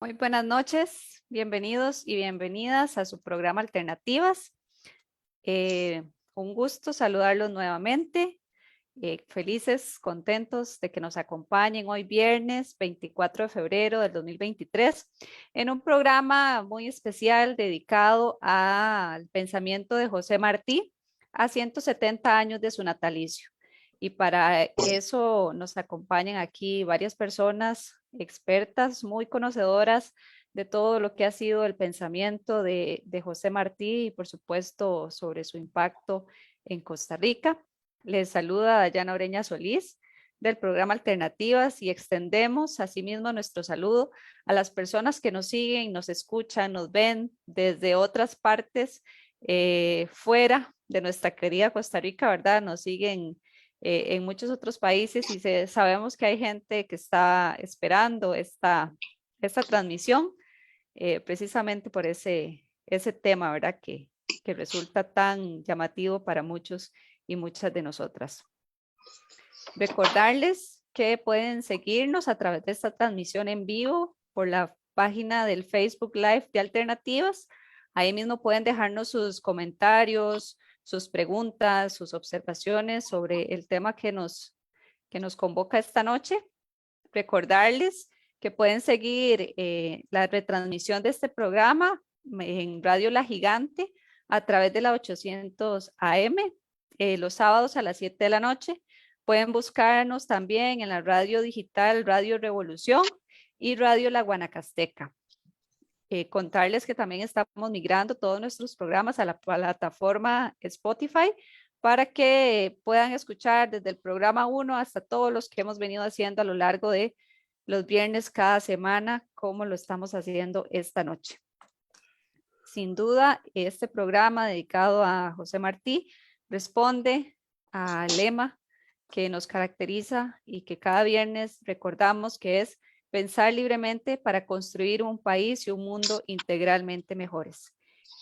Muy buenas noches, bienvenidos y bienvenidas a su programa Alternativas. Un gusto saludarlos nuevamente. Felices, contentos de que nos acompañen hoy viernes 24 de febrero del 2023 en un programa muy especial dedicado al pensamiento de José Martí a 170 años de su natalicio. Y para eso nos acompañan aquí varias personas expertas, muy conocedoras de todo lo que ha sido el pensamiento de José Martí y por supuesto sobre su impacto en Costa Rica. Les saluda Dayana Oreña Solís del programa Alternativas y extendemos asimismo nuestro saludo a las personas que nos siguen, nos escuchan, nos ven desde otras partes fuera de nuestra querida Costa Rica, ¿verdad? Nos siguen en muchos otros países y sabemos que hay gente que está esperando esta transmisión precisamente por ese tema, ¿verdad? Que resulta tan llamativo para muchos y muchas de nosotras. Recordarles que pueden seguirnos a través de esta transmisión en vivo por la página del Facebook Live de Alternativas. Ahí mismo pueden dejarnos sus comentarios, sus preguntas, sus observaciones sobre el tema que nos convoca esta noche. Recordarles que pueden seguir la retransmisión de este programa en Radio La Gigante a través de la 800 AM los sábados a las 7 de la noche. Pueden buscarnos también en la radio digital Radio Revolución y Radio La Guanacasteca. Contarles que también estamos migrando todos nuestros programas a la plataforma Spotify para que puedan escuchar desde el programa 1 hasta todos los que hemos venido haciendo a lo largo de los viernes cada semana, como lo estamos haciendo esta noche. Sin duda, este programa dedicado a José Martí responde al lema que nos caracteriza y que cada viernes recordamos, que es pensar libremente para construir un país y un mundo integralmente mejores.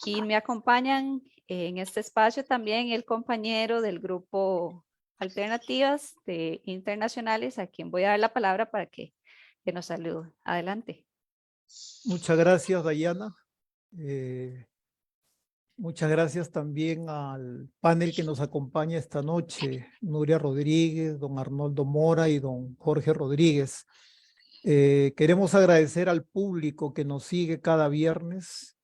Y me acompañan en este espacio también el compañero del grupo Alternativas de Internacionales, a quien voy a dar la palabra para que nos salude. Adelante. Muchas gracias, Dayana. Muchas gracias también al panel que nos acompaña esta noche, Nuria Rodríguez, don Arnoldo Mora y don Jorge Rodríguez. Queremos agradecer al público que nos sigue cada viernes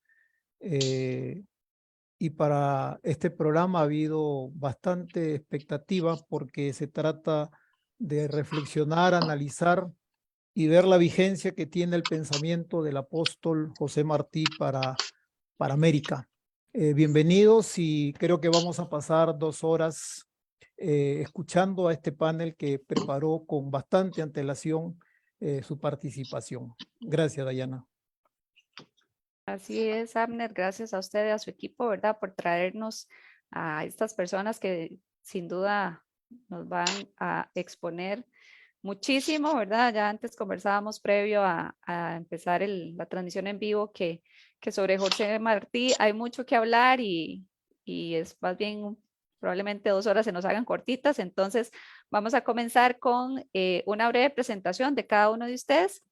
y para este programa ha habido bastante expectativa porque se trata de reflexionar, analizar y ver la vigencia que tiene el pensamiento del apóstol José Martí para América. Bienvenidos y creo que vamos a pasar 2 horas escuchando a este panel que preparó con bastante antelación su participación. Gracias, Dayana. Así es, Abner, gracias a usted y a su equipo, ¿verdad? Por traernos a estas personas que sin duda nos van a exponer muchísimo, ¿verdad? Ya antes conversábamos previo a empezar la transmisión en vivo que sobre José Martí hay mucho que hablar y es más bien probablemente 2 horas se nos hagan cortitas, entonces vamos a comenzar con una breve presentación de cada uno de ustedes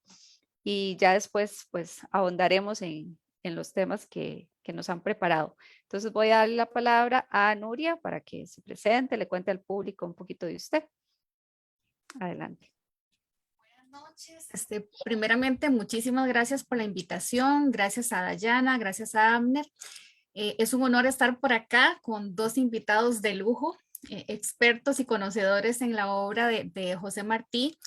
y ya después pues ahondaremos en los temas que nos han preparado. Entonces voy a darle la palabra a Nuria para que se presente, le cuente al público un poquito de usted. Adelante. Buenas noches. Primeramente, muchísimas gracias por la invitación. Gracias a Dayana, gracias a Abner. Es un honor estar por acá con 2 invitados de lujo, expertos y conocedores en la obra de José Martí.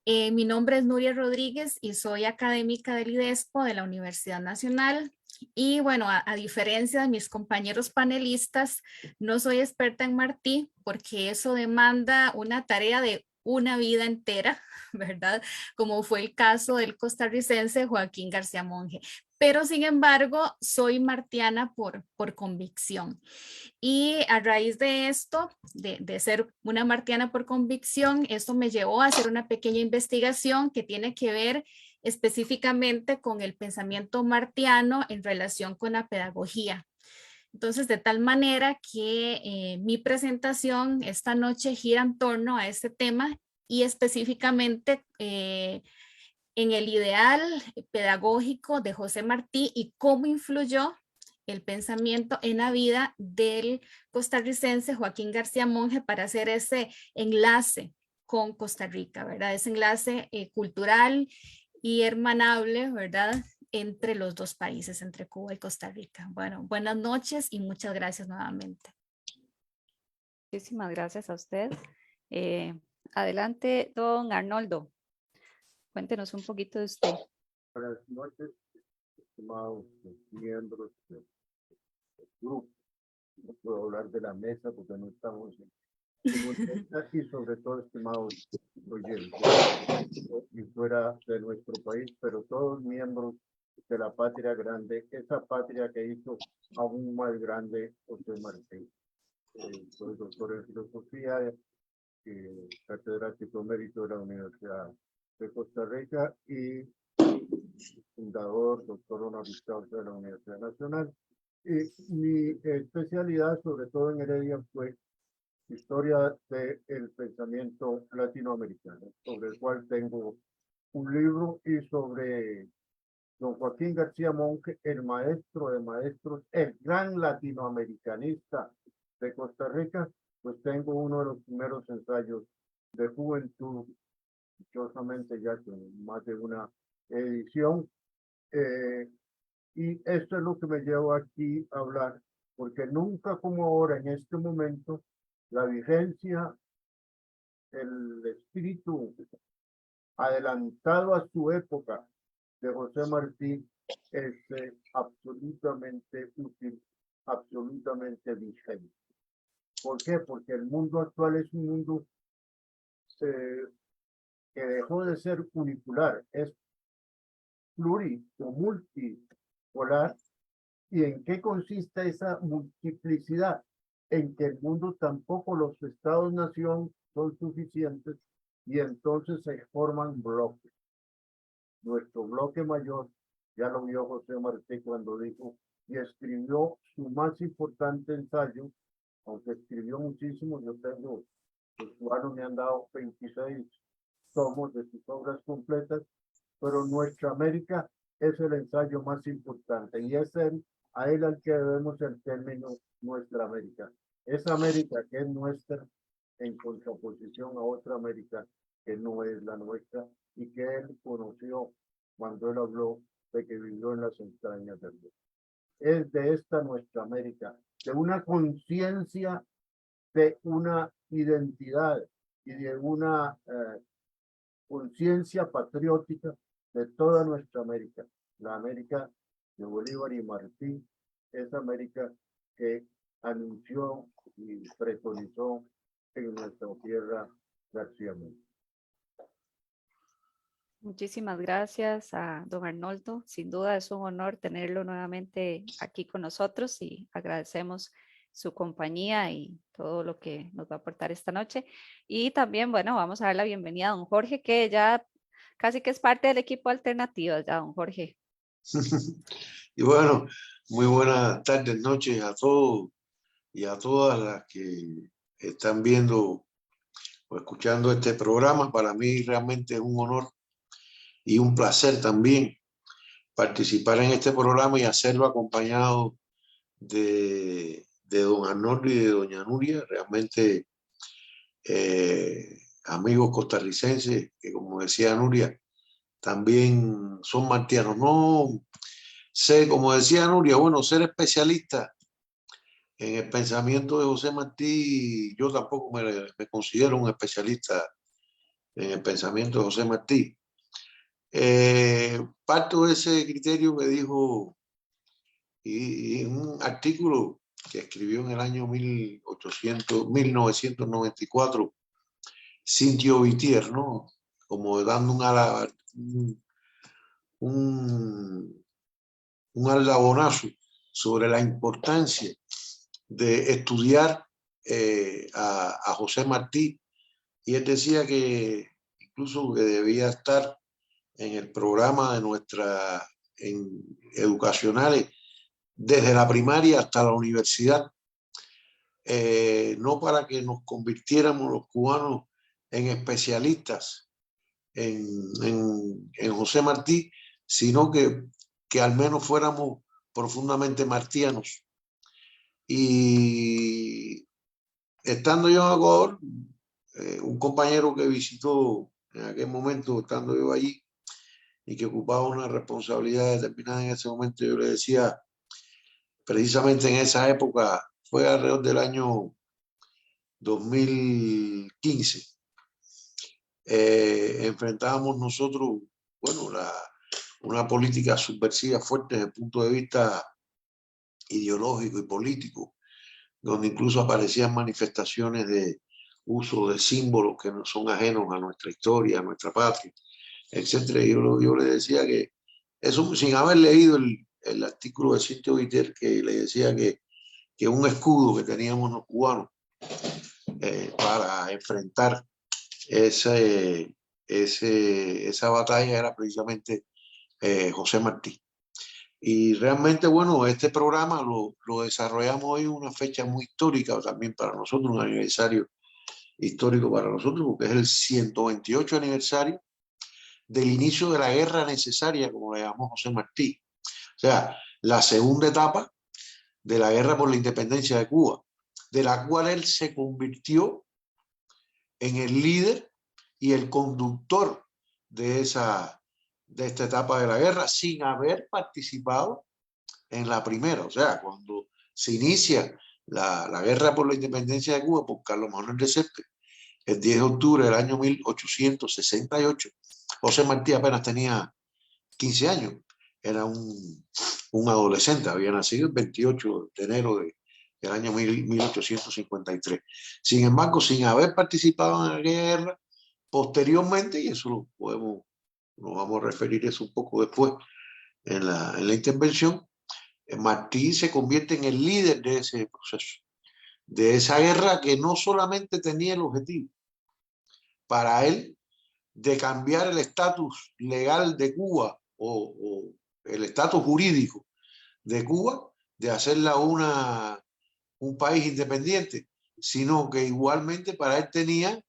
Mi nombre es Nuria Rodríguez y soy académica del IDESPO de la Universidad Nacional. Y bueno, a diferencia de mis compañeros panelistas, no soy experta en Martí porque eso demanda una tarea de una vida entera, ¿verdad? Como fue el caso del costarricense Joaquín García Monge. Pero sin embargo, soy martiana por convicción. Y a raíz de esto, de ser una martiana por convicción, esto me llevó a hacer una pequeña investigación que tiene que ver específicamente con el pensamiento martiano en relación con la pedagogía. Entonces, de tal manera que mi presentación esta noche gira en torno a este tema y específicamente en el ideal pedagógico de José Martí y cómo influyó el pensamiento en la vida del costarricense Joaquín García Monge para hacer ese enlace con Costa Rica, ¿verdad? Ese enlace cultural y hermanable, ¿verdad? Entre los dos países, entre Cuba y Costa Rica. Bueno, buenas noches y muchas gracias nuevamente. Muchísimas gracias a usted. Adelante, don Arnoldo. Cuéntenos un poquito de usted. Buenas noches, estimados miembros del grupo. No puedo hablar de la mesa porque no estamos en y sobre todo, estimados oyentes, y fuera de nuestro país, pero todos miembros de la patria grande, esa patria que hizo aún más grande José Martí. Soy doctor en filosofía, catedrático emérito de la Universidad de Costa Rica y fundador, doctor honoris causa de la Universidad Nacional. Y mi especialidad, sobre todo en Heredia, fue historia del pensamiento latinoamericano, sobre el cual tengo un libro, y sobre don Joaquín García Monge, el maestro de maestros, el gran latinoamericanista de Costa Rica, pues tengo uno de los primeros ensayos de juventud, dichosamente ya con más de una edición. Y esto es lo que me llevo aquí a hablar, porque nunca como ahora, en este momento, la vigencia, el espíritu adelantado a su época de José Martí es absolutamente útil, absolutamente vigente. ¿Por qué? Porque el mundo actual es un mundo que dejó de ser unipolar, es pluri o multipolar. ¿Y en qué consiste esa multiplicidad? En que el mundo tampoco, los estados-nación son suficientes y entonces se forman bloques. Nuestro bloque mayor, ya lo vio José Martí cuando dijo y escribió su más importante ensayo, aunque escribió muchísimo. Yo tengo, los cubanos me han dado 26 tomos de sus obras completas, pero Nuestra América es el ensayo más importante y es a él al que debemos el término Nuestra América. Esa América que es nuestra en contraposición a otra América que no es la nuestra y que él conoció cuando él habló de que vivió en las entrañas del mundo. Es de esta Nuestra América, de una conciencia, de una identidad y de una conciencia patriótica de toda nuestra América, la América de Bolívar y Martí, esa América que anunció y preconizó en nuestra tierra García Monge. Muchísimas gracias a don Arnoldo. Sin duda es un honor tenerlo nuevamente aquí con nosotros y agradecemos su compañía y todo lo que nos va a aportar esta noche. Y también, bueno, vamos a dar la bienvenida a don Jorge, que ya casi que es parte del equipo alternativo, ya don Jorge. Y bueno, muy buenas tardes, noches a todos y a todas las que están viendo o escuchando este programa. Para mí realmente es un honor y un placer también participar en este programa y hacerlo acompañado de don Arnoldo y de doña Nuria, realmente amigos costarricenses que, como decía Nuria, también son martianos. No sé, como decía Nuria, bueno, ser especialista en el pensamiento de José Martí, yo tampoco me considero un especialista en el pensamiento de José Martí. Parto de ese criterio que dijo y en un artículo que escribió en el año 1994, Cintio Vitier, ¿no? Como dando un aldabonazo sobre la importancia de estudiar a José Martí, y él decía que incluso que debía estar en el programa de educacionales desde la primaria hasta la universidad, no para que nos convirtiéramos los cubanos en especialistas en José Martí, sino que al menos fuéramos profundamente martianos. Y estando yo en Ecuador, un compañero que visitó en aquel momento, estando yo allí, y que ocupaba una responsabilidad determinada en ese momento, yo le decía, precisamente en esa época, fue alrededor del año 2015, enfrentábamos nosotros, bueno, una política subversiva fuerte desde el punto de vista ideológico y político, donde incluso aparecían manifestaciones de uso de símbolos que no son ajenos a nuestra historia, a nuestra patria, etcétera. Yo le decía que eso, sin haber leído el artículo de Cintio Viter, que le decía que un escudo que teníamos los cubanos para enfrentar esa batalla era precisamente José Martí. Y realmente, bueno, este programa lo desarrollamos hoy en una fecha muy histórica también para nosotros, un aniversario histórico para nosotros, porque es el 128 aniversario del inicio de la guerra necesaria, como le llamó José Martí. O sea, la segunda etapa de la guerra por la independencia de Cuba, de la cual él se convirtió en el líder y el conductor de esta etapa de la guerra, sin haber participado en la primera. O sea, cuando se inicia la guerra por la independencia de Cuba por Carlos Manuel de Céspedes, el 10 de octubre del año 1868, José Martí apenas tenía 15 años, era un adolescente, había nacido el 28 de enero del año 1853. Sin embargo, sin haber participado en la guerra, posteriormente, y eso nos vamos a referir eso un poco después en la intervención, Martí se convierte en el líder de ese proceso, de esa guerra que no solamente tenía el objetivo para él de cambiar el estatus legal de Cuba o el estatus jurídico de Cuba, de hacerla un país independiente, sino que igualmente para él tenía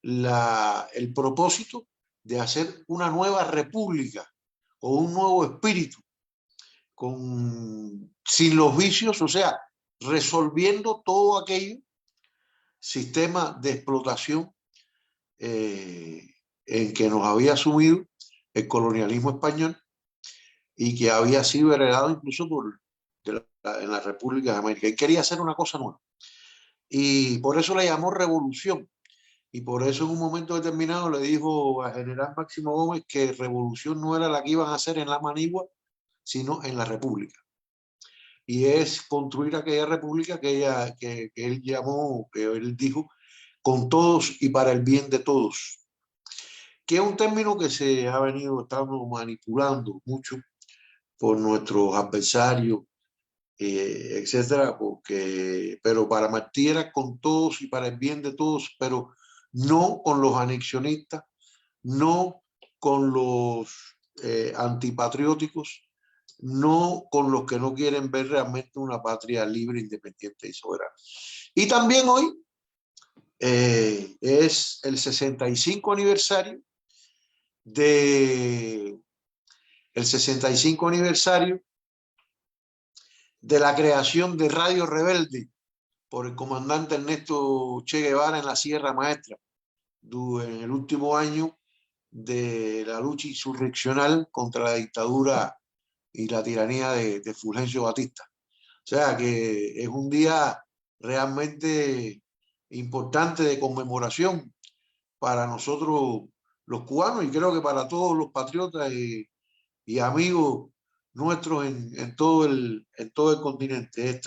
el propósito de hacer una nueva república o un nuevo espíritu, sin los vicios, o sea, resolviendo todo aquello sistema de explotación en que nos había sumido el colonialismo español y que había sido heredado incluso en la República de América. Y quería hacer una cosa nueva. Y por eso le llamó revolución. Y por eso en un momento determinado le dijo a General Máximo Gómez que revolución no era la que iban a hacer en la Manigua, sino en la República. Y es construir aquella república que él llamó, que él dijo, con todos y para el bien de todos. Que es un término que se ha venido estando manipulando mucho por nuestros adversarios, etcétera, pero para Martí era con todos y para el bien de todos, pero no con los anexionistas, no con los antipatrióticos, no con los que no quieren ver realmente una patria libre, independiente y soberana. Y también hoy es el 65 aniversario de la creación de Radio Rebelde por el comandante Ernesto Che Guevara en la Sierra Maestra, en el último año de la lucha insurreccional contra la dictadura y la tiranía de Fulgencio Batista. O sea que es un día realmente importante de conmemoración para nosotros los cubanos y creo que para todos los patriotas y amigos nuestros en todo el continente.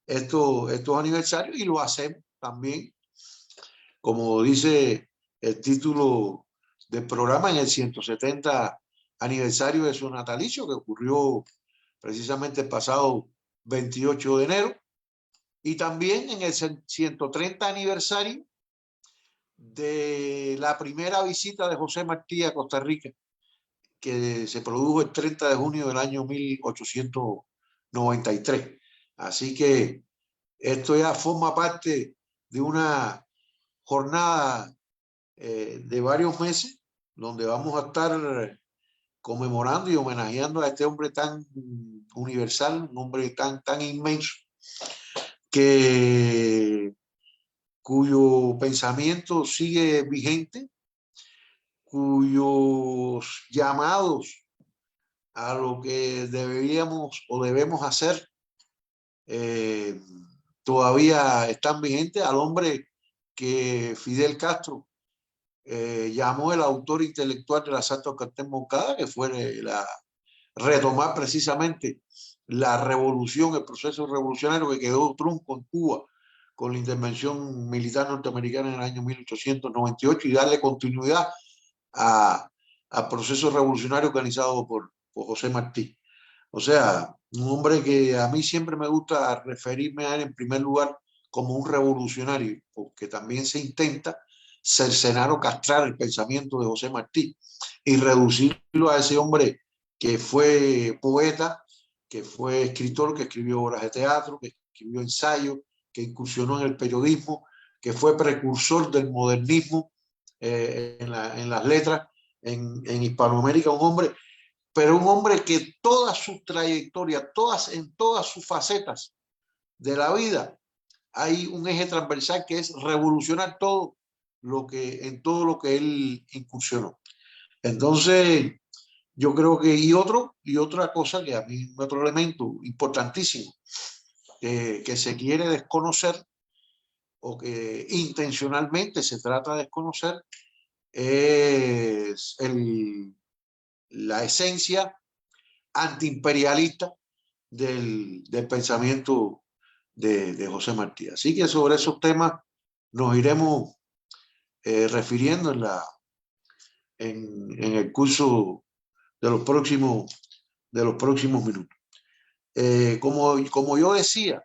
Estos aniversarios, y lo hacemos también, como dice el título del programa, en el 170 aniversario de su natalicio, que ocurrió precisamente el pasado 28 de enero, y también en el 130 aniversario de la primera visita de José Martí a Costa Rica, que se produjo el 30 de junio del año 1893. Así que esto ya forma parte de una jornada de varios meses, donde vamos a estar conmemorando y homenajeando a este hombre tan universal, un hombre tan inmenso, cuyo pensamiento sigue vigente, cuyos llamados a lo que deberíamos o debemos hacer todavía están vigentes, al hombre que Fidel Castro llamó el autor intelectual de la Santa Cartel Moncada, que fue retomar precisamente la revolución, el proceso revolucionario que quedó trunco en Cuba con la intervención militar norteamericana en el año 1898 y darle continuidad al proceso revolucionario organizado por José Martí. O sea, un hombre que a mí siempre me gusta referirme a él en primer lugar como un revolucionario, porque también se intenta cercenar o castrar el pensamiento de José Martí y reducirlo a ese hombre que fue poeta, que fue escritor, que escribió obras de teatro, que escribió ensayos, que incursionó en el periodismo, que fue precursor del modernismo en las letras en Hispanoamérica, pero un hombre que toda su trayectoria, en todas sus facetas de la vida, hay un eje transversal que es revolucionar todo en todo lo que él incursionó. Entonces, yo creo que, y otra cosa que a mí, otro elemento importantísimo que se quiere desconocer o que intencionalmente se trata de desconocer es la esencia antiimperialista del pensamiento de José Martí. Así que sobre esos temas nos iremos refiriendo en el curso de los próximos minutos. Como yo decía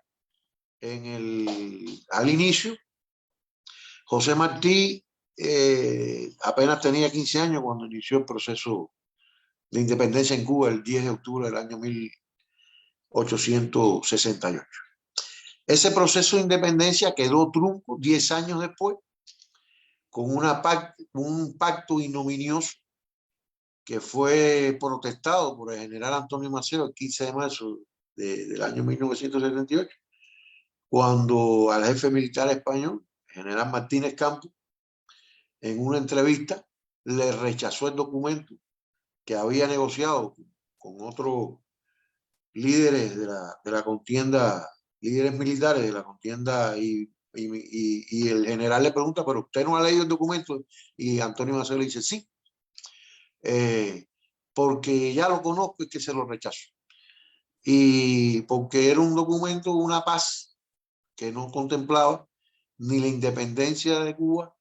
al inicio, José Martí apenas tenía 15 años cuando inició el proceso de independencia en Cuba el 10 de octubre del año 1868. Ese proceso de independencia quedó trunco 10 años después con un pacto ignominioso que fue protestado por el general Antonio Maceo el 15 de marzo del año 1978, cuando al jefe militar español, el general Martínez Campos, en una entrevista le rechazó el documento que había negociado con otros líderes de la contienda, líderes militares de la contienda, y el general le pregunta, pero usted no ha leído el documento, y Antonio Maceo le dice sí, porque ya lo conozco y que se lo rechazó, y porque era un documento, una paz que no contemplaba ni la independencia de Cuba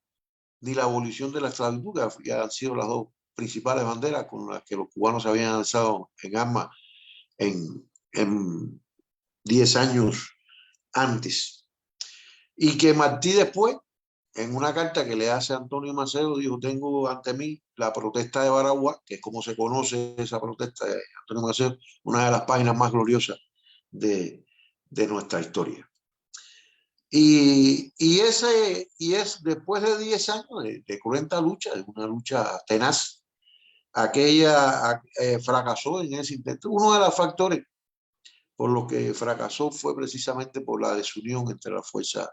ni la abolición de la esclavitud, que han sido las dos principales banderas con las que los cubanos se habían alzado en armas en 10 años antes. Y que Martí después, en una carta que le hace a Antonio Maceo, dijo: tengo ante mí la protesta de Baraguá, que es como se conoce esa protesta de Antonio Maceo, una de las páginas más gloriosas de nuestra historia. Y es después de 10 años de cruenta lucha, de una lucha tenaz, aquella fracasó en ese intento. Uno de los factores por los que fracasó fue precisamente por la desunión entre las fuerzas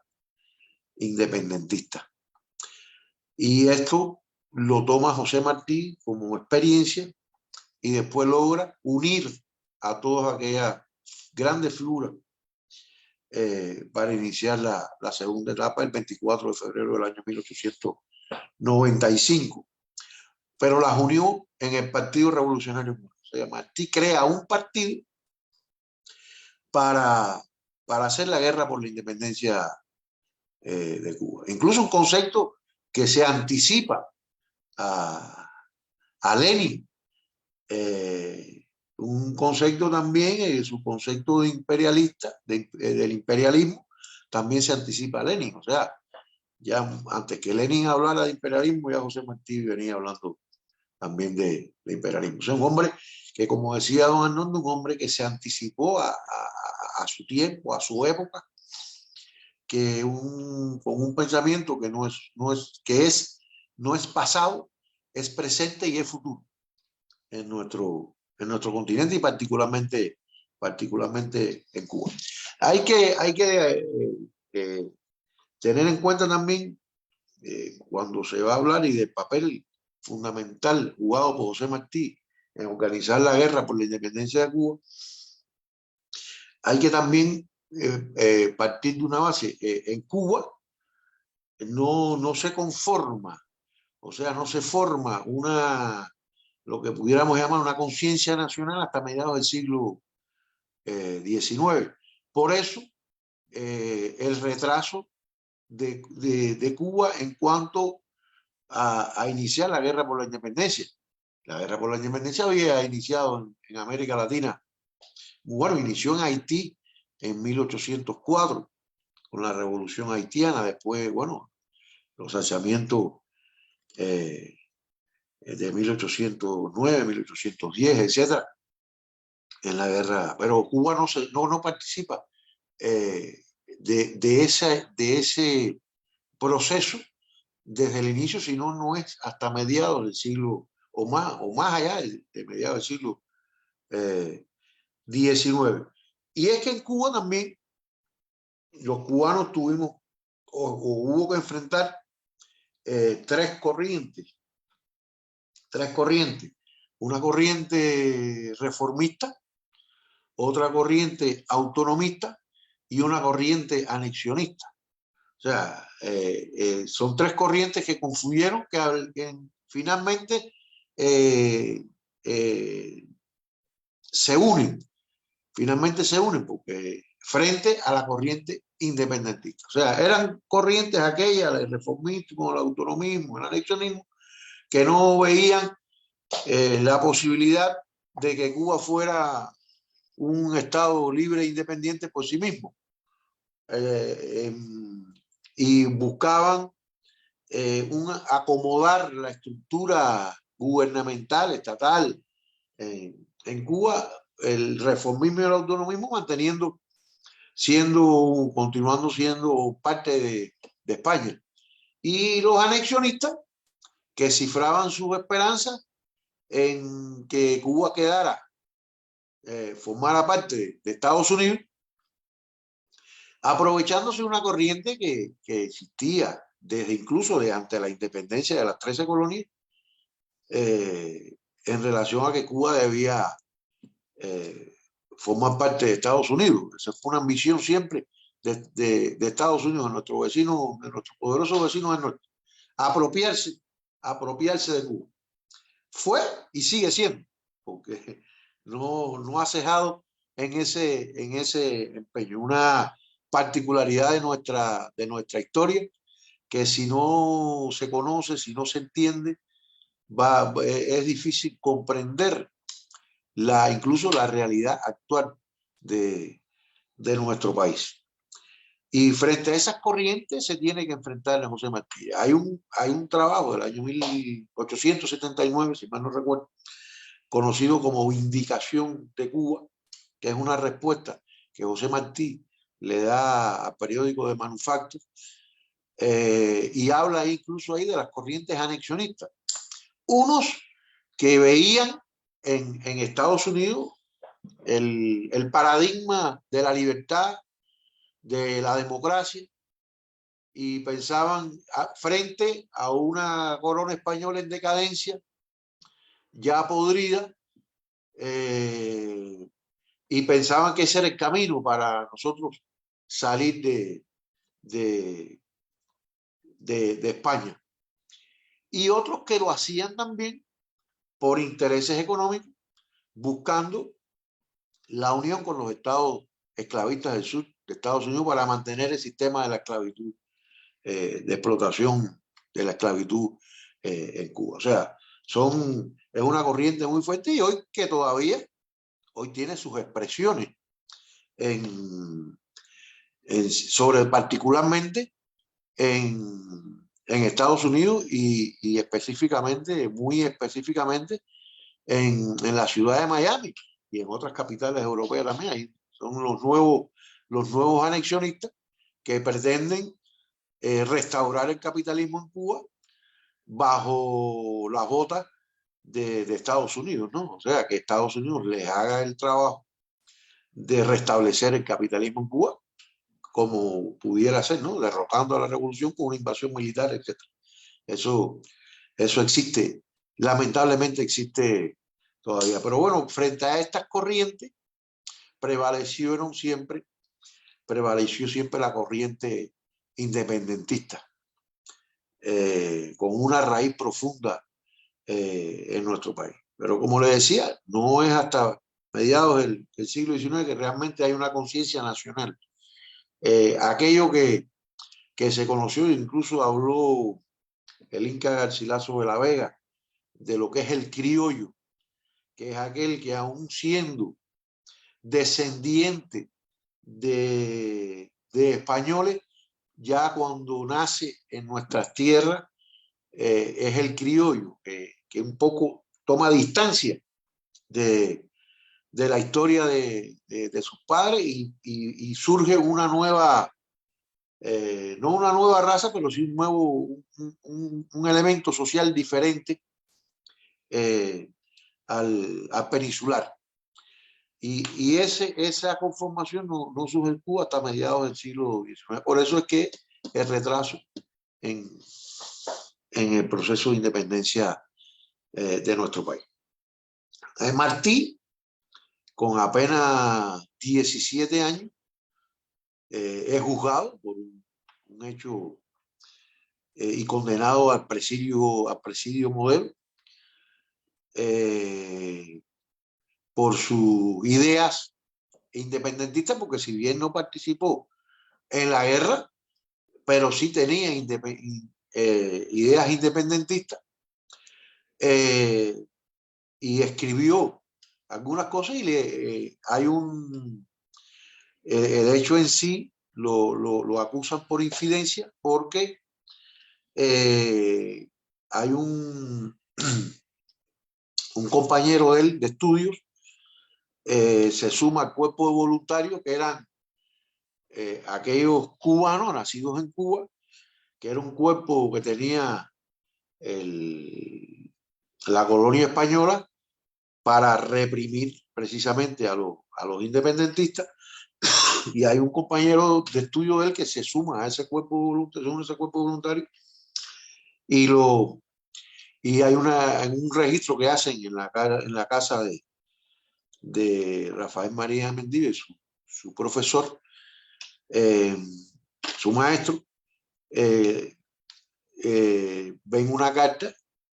independentistas. Y esto lo toma José Martí como experiencia y después logra unir a todas aquellas grandes figuras para iniciar la segunda etapa el 24 de febrero del año 1895. Pero las unió en el Partido Revolucionario. O sea, Martí crea un partido para hacer la guerra por la independencia de Cuba. Incluso un concepto que se anticipa a Lenin. Un concepto también, su concepto de imperialista, del imperialismo, también se anticipa a Lenin. O sea, ya antes que Lenin hablara de imperialismo, ya José Martí venía hablando también de imperialismo. O sea, un hombre que, como decía don Arnoldo, un hombre que se anticipó a su tiempo, a su época, que con un pensamiento que es no es pasado, es presente y es futuro en nuestro continente y particularmente en Cuba. Hay que tener en cuenta también cuando se va a hablar y del papel fundamental jugado por José Martí en organizar la guerra por la independencia de Cuba, hay que también partir de una base. En Cuba no se conforma, o sea, no se forma lo que pudiéramos llamar una conciencia nacional hasta mediados del siglo XIX. Por eso, el retraso de Cuba en cuanto a iniciar la guerra por la independencia. La guerra por la independencia había iniciado en América Latina. Bueno, inició en Haití en 1804 con la revolución haitiana. Después, bueno, los alzamientos de 1809, 1810, etcétera, en la guerra. Pero Cuba no participa de ese proceso desde el inicio, sino no es hasta mediados del siglo, o más allá de mediados del siglo XIX. Y es que en Cuba también los cubanos tuvimos o hubo que enfrentar tres corrientes. Una corriente reformista, otra corriente autonomista y una corriente anexionista. O sea, son tres corrientes que confluyeron, que finalmente se unen. Finalmente se unen porque frente a la corriente independentista. O sea, eran corrientes aquellas, el reformismo, el autonomismo, el anexionismo, que no veían la posibilidad de que Cuba fuera un estado libre e independiente por sí mismo. Y buscaban acomodar la estructura gubernamental, estatal, en Cuba, el reformismo y el autonomismo continuando siendo parte de España. Y los anexionistas, que cifraban sus esperanzas en que Cuba formara parte de Estados Unidos, aprovechándose de una corriente que existía incluso ante la independencia de las 13 colonias, en relación a que Cuba debía formar parte de Estados Unidos. Esa fue una ambición siempre de Estados Unidos, de nuestro poderoso vecino del norte, apropiarse de Cuba. Fue y sigue siendo, porque no ha cejado en ese empeño. Una particularidad de nuestra historia que si no se conoce, si no se entiende, es difícil comprender incluso la realidad actual de nuestro país. Y frente a esas corrientes se tiene que enfrentar a José Martí. Hay un trabajo del año 1879, si mal no recuerdo, conocido como Vindicación de Cuba, que es una respuesta que José Martí le da al periódico de Manufacto, y habla incluso ahí de las corrientes anexionistas. Unos que veían en Estados Unidos el paradigma de la libertad, de la democracia, y pensaban frente a una corona española en decadencia, ya podrida, y pensaban que ese era el camino para nosotros salir de España. Y otros que lo hacían también por intereses económicos, buscando la unión con los estados esclavistas del sur de Estados Unidos para mantener el sistema de la esclavitud, de explotación de la esclavitud en Cuba. O sea, es una corriente muy fuerte y hoy tiene sus expresiones particularmente en Estados Unidos y específicamente, muy específicamente, en la ciudad de Miami y en otras capitales europeas también. Ahí son los nuevos anexionistas que pretenden restaurar el capitalismo en Cuba bajo las botas de Estados Unidos, ¿no? O sea, que Estados Unidos les haga el trabajo de restablecer el capitalismo en Cuba, como pudiera ser, ¿no? Derrotando a la revolución con una invasión militar, etc. Eso existe, lamentablemente existe todavía. Pero bueno, frente a estas corrientes, prevaleció siempre la corriente independentista, con una raíz profunda en nuestro país. Pero como le decía, no es hasta mediados del siglo XIX que realmente hay una conciencia nacional. Aquello que se conoció, incluso habló el Inca Garcilaso de la Vega, de lo que es el criollo, que es aquel que aún siendo descendiente de españoles, ya cuando nace en nuestras tierras, es el criollo, que un poco toma distancia de la historia de sus padres y surge una nueva, no una nueva raza, pero sí un elemento social diferente al peninsular. Y esa conformación no surge en Cuba hasta mediados del siglo XIX. Por eso es que el retraso en el proceso de independencia de nuestro país. Martí, con apenas 17 años, es juzgado por un hecho y condenado al presidio modelo por sus ideas independentistas, porque si bien no participó en la guerra, pero sí tenía ideas independentistas, y escribió algunas cosas y hay el hecho en sí lo acusan por infidencia, porque hay un compañero de él de estudios, se suma al cuerpo de voluntarios, que eran aquellos cubanos nacidos en Cuba, que era un cuerpo que tenía la colonia española para reprimir precisamente a los independentistas. Y hay un compañero de estudio de él que se suma a ese cuerpo voluntario, y hay un registro que hacen en la casa de Rafael María Mendívil, su profesor, su maestro, ven una carta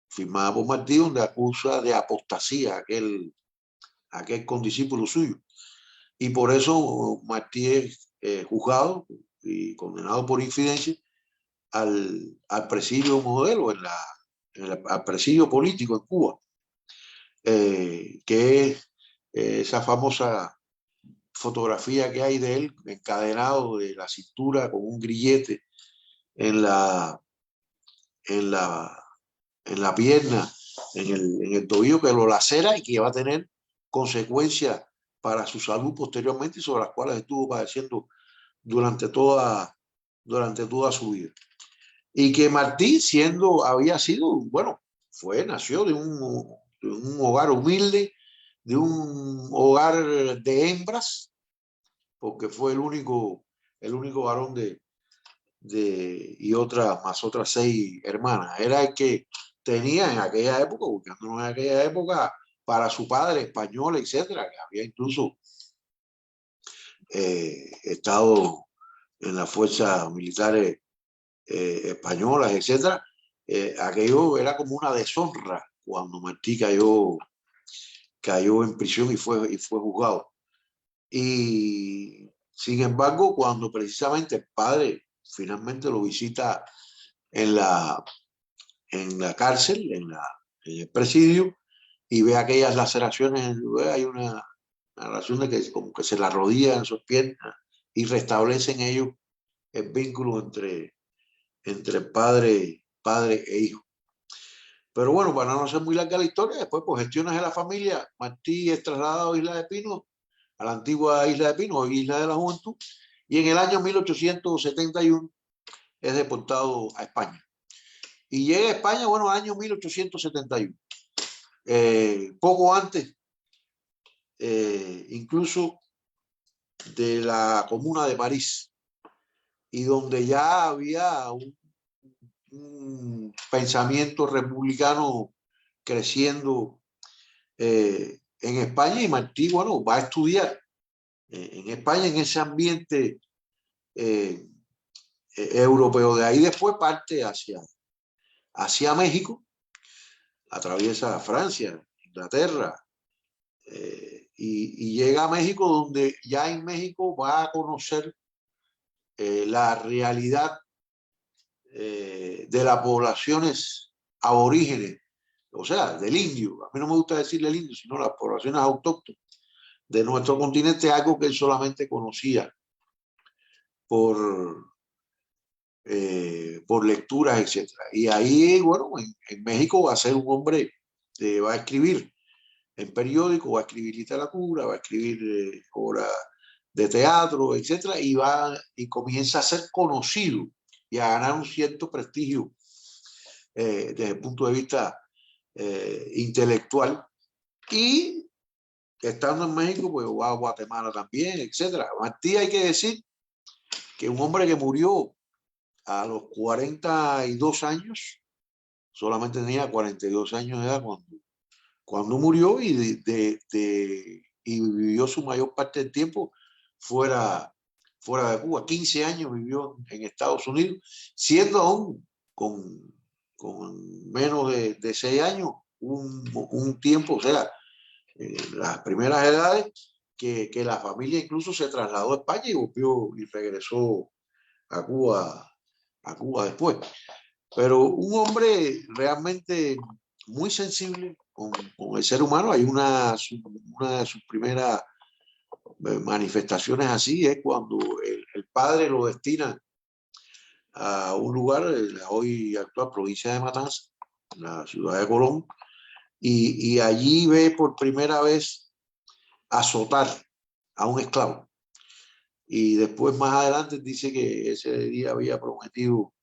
firmada por Martí donde acusa de apostasía a aquel condiscípulo suyo. Y por eso Martí es juzgado y condenado por infidencia al presidio modelo, al presidio político en Cuba, que es esa famosa fotografía que hay de él encadenado de la cintura con un grillete en la pierna, en el tobillo, que lo lacera y que va a tener consecuencias para su salud posteriormente, y sobre las cuales estuvo padeciendo durante toda su vida. Y que Martí, nació de un hogar humilde, de un hogar de hembras, porque fue el único varón y otras 6 hermanas. Era el que tenía en aquella época, buscándonos en aquella época, para su padre español, etcétera, que había incluso estado en las fuerzas militares españolas, etcétera. Aquello era como una deshonra cuando Martí cayó en prisión y fue juzgado. Y sin embargo, cuando precisamente el padre finalmente lo visita en la cárcel, en el presidio, y ve aquellas laceraciones, hay una narración de que como que se la rodilla en sus piernas y restablecen ellos el vínculo entre padre e hijo. Pero bueno, para no ser muy larga la historia, después por gestiones de la familia, Martí es trasladado a Isla de Pino, a la antigua Isla de Pino, hoy Isla de la Juventud, y en el año 1871 es deportado a España. y llega a España, bueno, año 1871. Poco antes, incluso de la Comuna de París, y donde ya había un pensamiento republicano creciendo en España, y Martí, bueno, va a estudiar en España en ese ambiente europeo. De ahí después parte hacia México, atraviesa Francia, Inglaterra, y llega a México, donde ya en México va a conocer la realidad de las poblaciones aborígenes, o sea, del indio. A mí no me gusta decirle el indio, sino las poblaciones autóctonas de nuestro continente, algo que él solamente conocía por lecturas, etc. Y ahí, bueno, en México va a ser un hombre que va a escribir en periódico, va a escribir literatura, va a escribir obras de teatro, etc. Y comienza a ser conocido y a ganar un cierto prestigio desde el punto de vista intelectual. Y estando en México, pues va a Guatemala también, etc. Martí, hay que decir que un hombre que murió a los 42 años, solamente tenía 42 años de edad cuando murió, y vivió su mayor parte del tiempo fuera de Cuba. 15 años vivió en Estados Unidos, siendo aún con menos de 6 años, un tiempo, o sea, las primeras edades, que la familia incluso se trasladó a España y volvió y regresó a Cuba después. Pero un hombre realmente muy sensible con el ser humano. Hay una de sus primeras manifestaciones así es cuando el padre lo destina a un lugar, la hoy actual provincia de Matanzas, la ciudad de Colón, y allí ve por primera vez azotar a un esclavo. Y después, más adelante, dice que ese día había prometido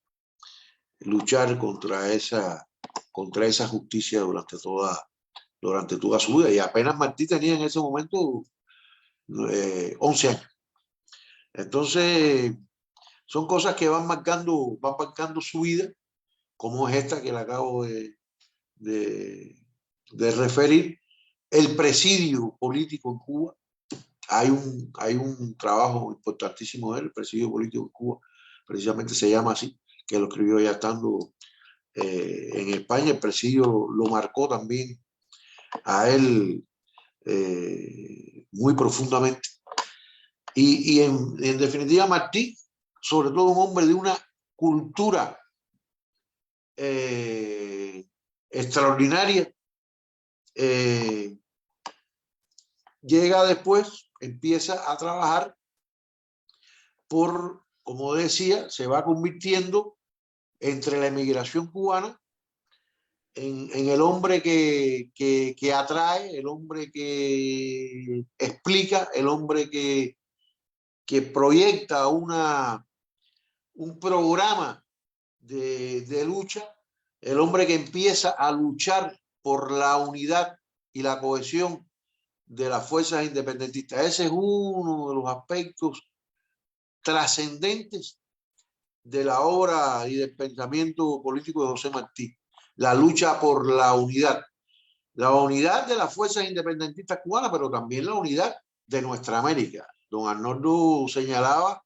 luchar contra esa justicia durante toda su vida. Y apenas Martí tenía en ese momento 11 años. Entonces, son cosas que van marcando su vida, como es esta que le acabo de referir. El presidio político en Cuba. Hay un trabajo importantísimo de él, el presidio político en Cuba, precisamente se llama así, que lo escribió ya estando en España. El presidio lo marcó también a él muy profundamente. Y en definitiva, Martí, sobre todo un hombre de una cultura extraordinaria, llega después, empieza a trabajar como decía, se va convirtiendo entre la emigración cubana en el hombre que atrae, el hombre que explica, el hombre que proyecta un programa de lucha, el hombre que empieza a luchar por la unidad y la cohesión de las fuerzas independentistas. Ese es uno de los aspectos trascendentes de la obra y del pensamiento político de José Martí. La lucha por la unidad de las fuerzas independentistas cubanas, pero también la unidad de nuestra América. Don Arnoldo señalaba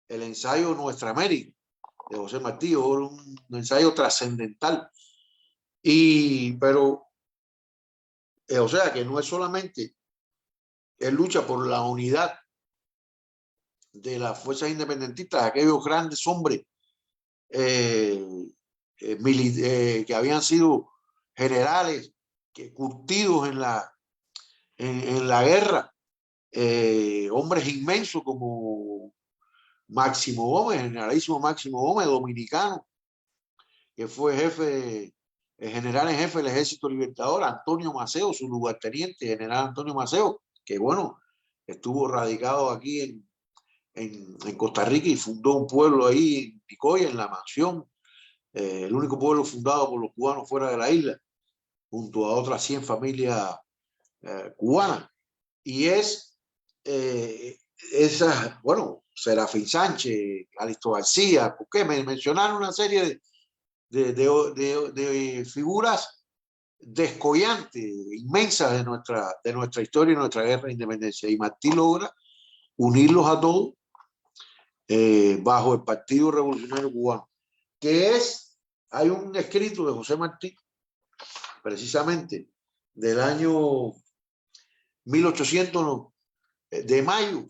el ensayo Nuestra América de José Martí, un ensayo trascendental. Pero o sea que no es solamente él lucha por la unidad de las fuerzas independentistas, aquellos grandes hombres que habían sido generales, curtidos en la guerra, hombres inmensos como Máximo Gómez, generalísimo Máximo Gómez, dominicano, que fue general en jefe del Ejército Libertador. Antonio Maceo, su lugarteniente, general Antonio Maceo, que bueno, estuvo radicado aquí en Costa Rica y fundó un pueblo ahí en Nicoya, en La Mansión, el único pueblo fundado por los cubanos fuera de la isla, junto a otras 100 familias cubanas. Y es esa, bueno, Serafín Sánchez, Calixto García, porque me mencionaron una serie de figuras descollantes, inmensas de nuestra historia y nuestra guerra de independencia. Y Martí logra unirlos a todos bajo el Partido Revolucionario Cubano, que hay un escrito de José Martí, precisamente del año 1800, de mayo,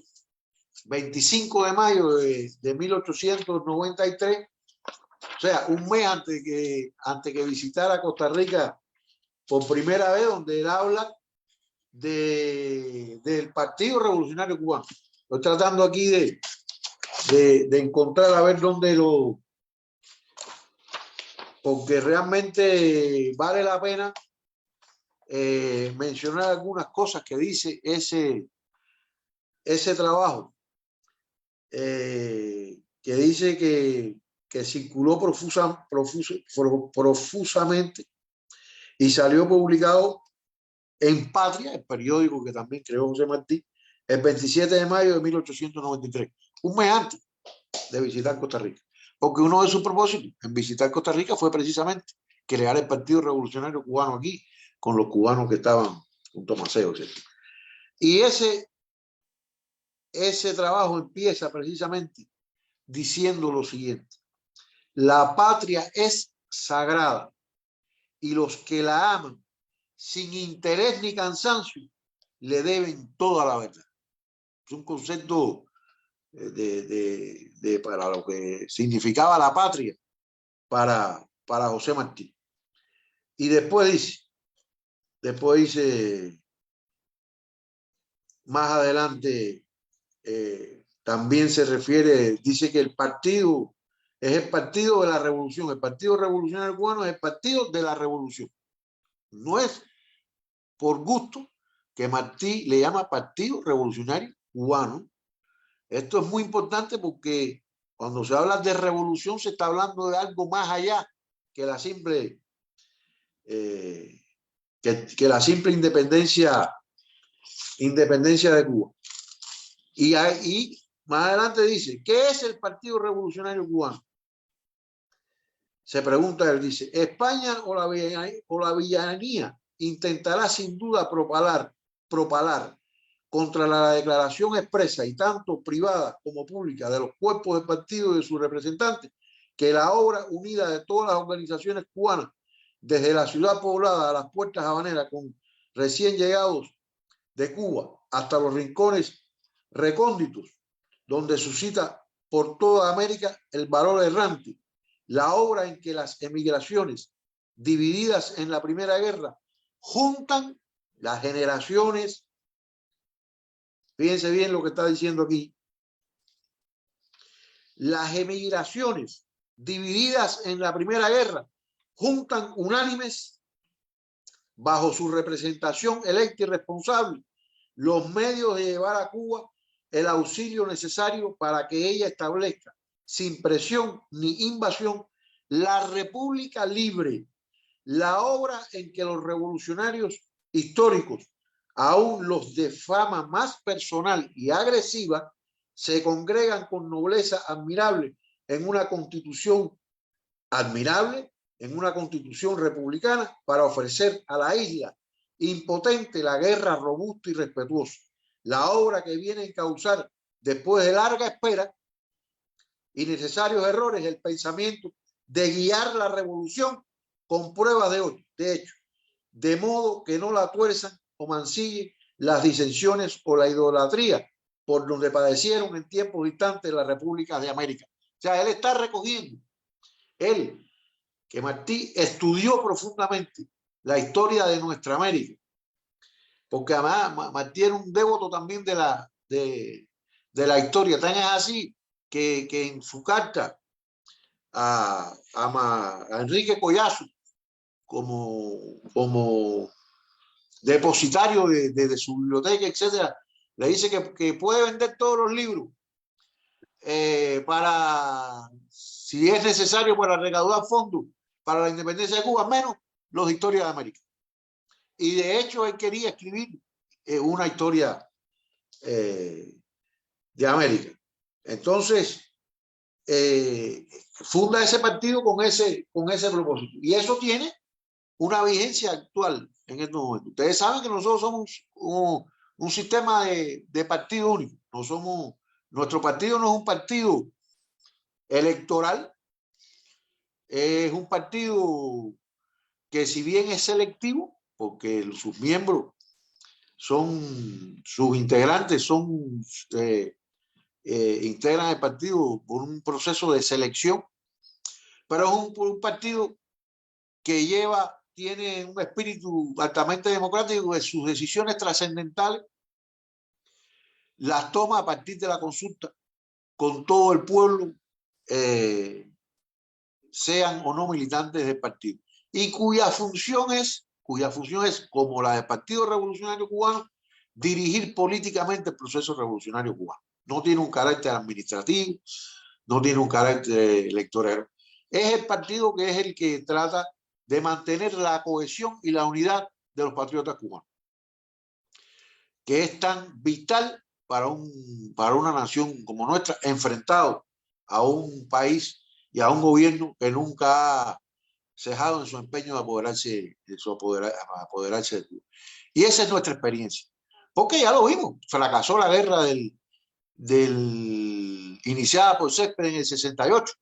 25 de mayo de 1893, o sea, un mes antes que visitara Costa Rica por primera vez, donde él habla del Partido Revolucionario Cubano. Estoy tratando aquí de encontrar a ver dónde porque realmente vale la pena mencionar algunas cosas que dice ese trabajo, que dice que circuló profusamente y salió publicado en Patria, el periódico que también creó José Martí, el 27 de mayo de 1893, un mes antes de visitar Costa Rica. Porque uno de sus propósitos en visitar Costa Rica fue precisamente crear el Partido Revolucionario Cubano aquí, con los cubanos que estaban junto a Maceo, etc. Y ese trabajo empieza precisamente diciendo lo siguiente: la patria es sagrada y los que la aman sin interés ni cansancio le deben toda la verdad. Es un concepto para lo que significaba la patria para José Martí. Y después dice más adelante, también se refiere, dice que el partido es el partido de la revolución. El Partido Revolucionario Cubano es el partido de la revolución. No es por gusto que Martí le llama Partido Revolucionario Cubano. Esto es muy importante porque cuando se habla de revolución se está hablando de algo más allá que la simple la simple independencia de Cuba. Y más adelante dice, ¿qué es el Partido Revolucionario Cubano? Se pregunta él, dice, España o la villanía intentará sin duda propalar contra la declaración expresa y tanto privada como pública de los cuerpos del partido y de sus representantes, que la obra unida de todas las organizaciones cubanas, desde la ciudad poblada a las puertas habaneras con recién llegados de Cuba hasta los rincones recónditos, donde suscita por toda América el valor errante, la obra en que las emigraciones divididas en la Primera Guerra juntan las generaciones. Fíjense bien lo que está diciendo aquí. Las emigraciones divididas en la Primera Guerra juntan unánimes bajo su representación electa y responsable los medios de llevar a Cuba el auxilio necesario para que ella establezca sin presión ni invasión la República Libre, la obra en que los revolucionarios históricos, aún los de fama más personal y agresiva, se congregan con nobleza admirable en una constitución admirable, en una constitución republicana, para ofrecer a la isla impotente la guerra robusta y respetuosa, la obra que viene a encauzar después de larga espera y necesarios errores el pensamiento de guiar la revolución con pruebas de hecho, de modo que no la tuerzan o mancillen las disensiones o la idolatría por donde padecieron en tiempos distantes las repúblicas de América. O sea, él está recogiendo, que Martí estudió profundamente la historia de nuestra América, porque además Martí era un devoto también de la historia. Tan es así que en su carta a Enrique Collazo, como depositario de su biblioteca, etcétera, le dice que puede vender todos los libros para si es necesario para recaudar fondos para la independencia de Cuba, menos los historias de América. Y de hecho él quería escribir una historia de América. Entonces, funda ese partido con ese propósito. Y eso tiene una vigencia actual en estos momentos. Ustedes saben que nosotros somos un sistema de partido único. Nuestro partido no es un partido electoral, es un partido que, si bien es selectivo, porque sus miembros sus integrantes integran el partido por un proceso de selección, pero es un partido que tiene un espíritu altamente democrático, de sus decisiones trascendentales las toma a partir de la consulta con todo el pueblo, sean o no militantes del partido, y cuya función es, como la del Partido Revolucionario Cubano, dirigir políticamente el proceso revolucionario cubano. No tiene un carácter administrativo, no tiene un carácter electoral. Es el partido que es el que trata de mantener la cohesión y la unidad de los patriotas cubanos, que es tan vital para una nación como nuestra, enfrentado a un país y a un gobierno que nunca ha cejado en su empeño de apoderarse de Cuba. Y esa es nuestra experiencia. Porque ya lo vimos, fracasó la guerra iniciada por Céspedes en el 68,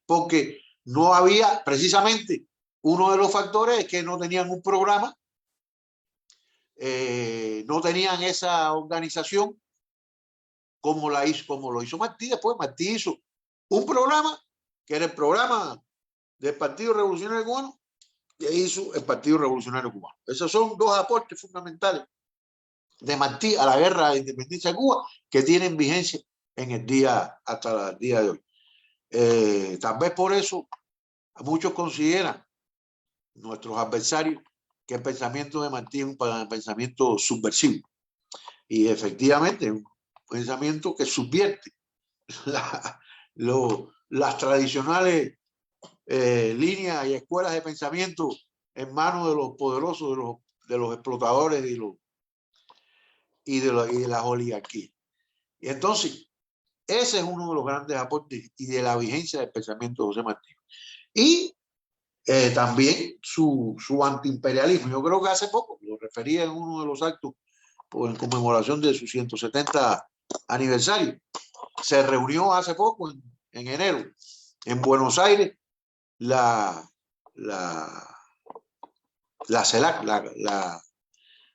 porque no había, precisamente, uno de los factores es que no tenían un programa, no tenían esa organización como lo hizo Martí. Después Martí hizo un programa que era el programa del Partido Revolucionario Cubano, y hizo el Partido Revolucionario Cubano. Esos son dos aportes fundamentales de Martí a la guerra de independencia de Cuba, que tienen vigencia hasta el día de hoy. Tal vez por eso muchos consideran, nuestros adversarios, que el pensamiento de Martí es un pensamiento subversivo. Y efectivamente es un pensamiento que subvierte las tradicionales líneas y escuelas de pensamiento en manos de los poderosos, de los explotadores y de las oligarquías. Y entonces, ese es uno de los grandes aportes y de la vigencia del pensamiento de José Martí. Y también su antiimperialismo. Yo creo que hace poco, lo refería en uno de los actos en conmemoración de su 170 aniversario, se reunió hace poco, en enero, en Buenos Aires,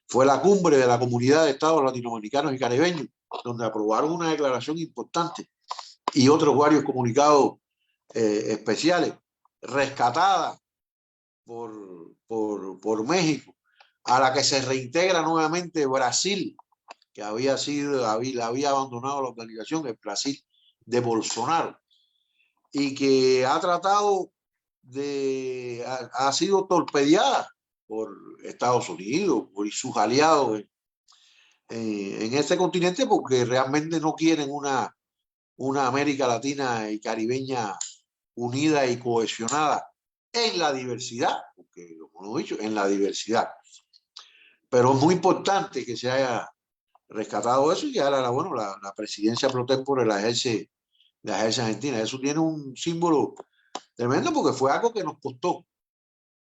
fue la cumbre de la Comunidad de Estados Latinoamericanos y Caribeños, donde aprobaron una declaración importante y otros varios comunicados especiales, rescatada por México, a la que se reintegra nuevamente Brasil, que la había abandonado la organización, el Brasil de Bolsonaro, y que ha sido torpedeada por Estados Unidos y sus aliados en este continente, porque realmente no quieren una América Latina y Caribeña unida y cohesionada en la diversidad, porque, como he dicho, en la diversidad. Pero es muy importante que se haya rescatado eso, y que ahora la presidencia pro tempore la ejerce Argentina. Eso tiene un símbolo tremendo, porque fue algo que nos costó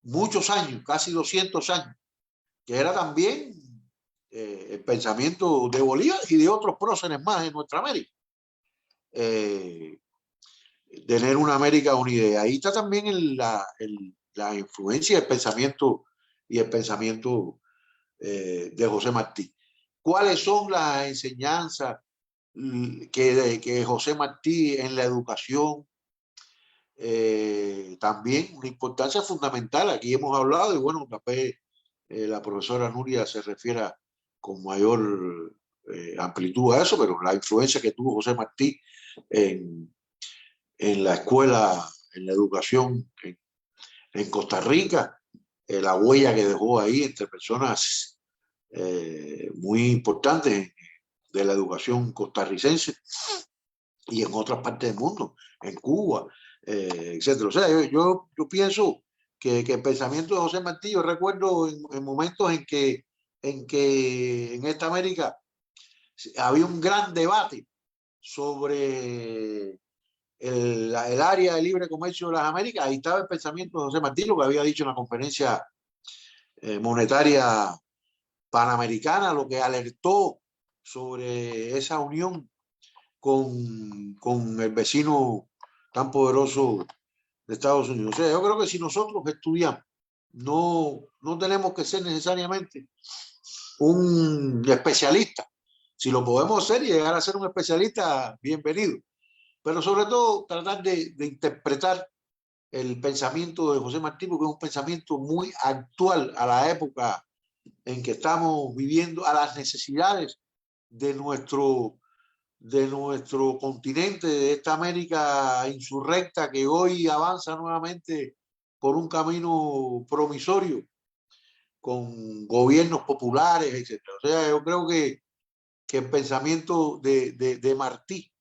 muchos años, casi 200 años, que era también el pensamiento de Bolívar y de otros próceres más en nuestra América. Tener una América unida. Y ahí está también la influencia del pensamiento de José Martí. ¿Cuáles son las enseñanzas que José Martí en la educación? También una importancia fundamental. Aquí hemos hablado, y bueno, tal la profesora Nuria se refiere con mayor amplitud a eso, pero la influencia que tuvo José Martí en la escuela, en la educación en Costa Rica, la huella que dejó ahí entre personas muy importantes de la educación costarricense, y en otras partes del mundo, en Cuba, etcétera. O sea, yo pienso que el pensamiento de José Martí, yo recuerdo en momentos en que en esta América había un gran debate sobre el área de libre comercio de las Américas. Ahí estaba el pensamiento de José Martí, lo que había dicho en la conferencia monetaria panamericana, lo que alertó sobre esa unión con el vecino tan poderoso de Estados Unidos. O sea, yo creo que si nosotros estudiamos, no tenemos que ser necesariamente un especialista. Si lo podemos hacer y llegar a ser un especialista, bienvenido. Pero sobre todo tratar de interpretar el pensamiento de José Martí, porque es un pensamiento muy actual a la época en que estamos viviendo, a las necesidades de nuestro continente, de esta América insurrecta que hoy avanza nuevamente por un camino promisorio con gobiernos populares, etc. O sea, yo creo que el pensamiento de Martí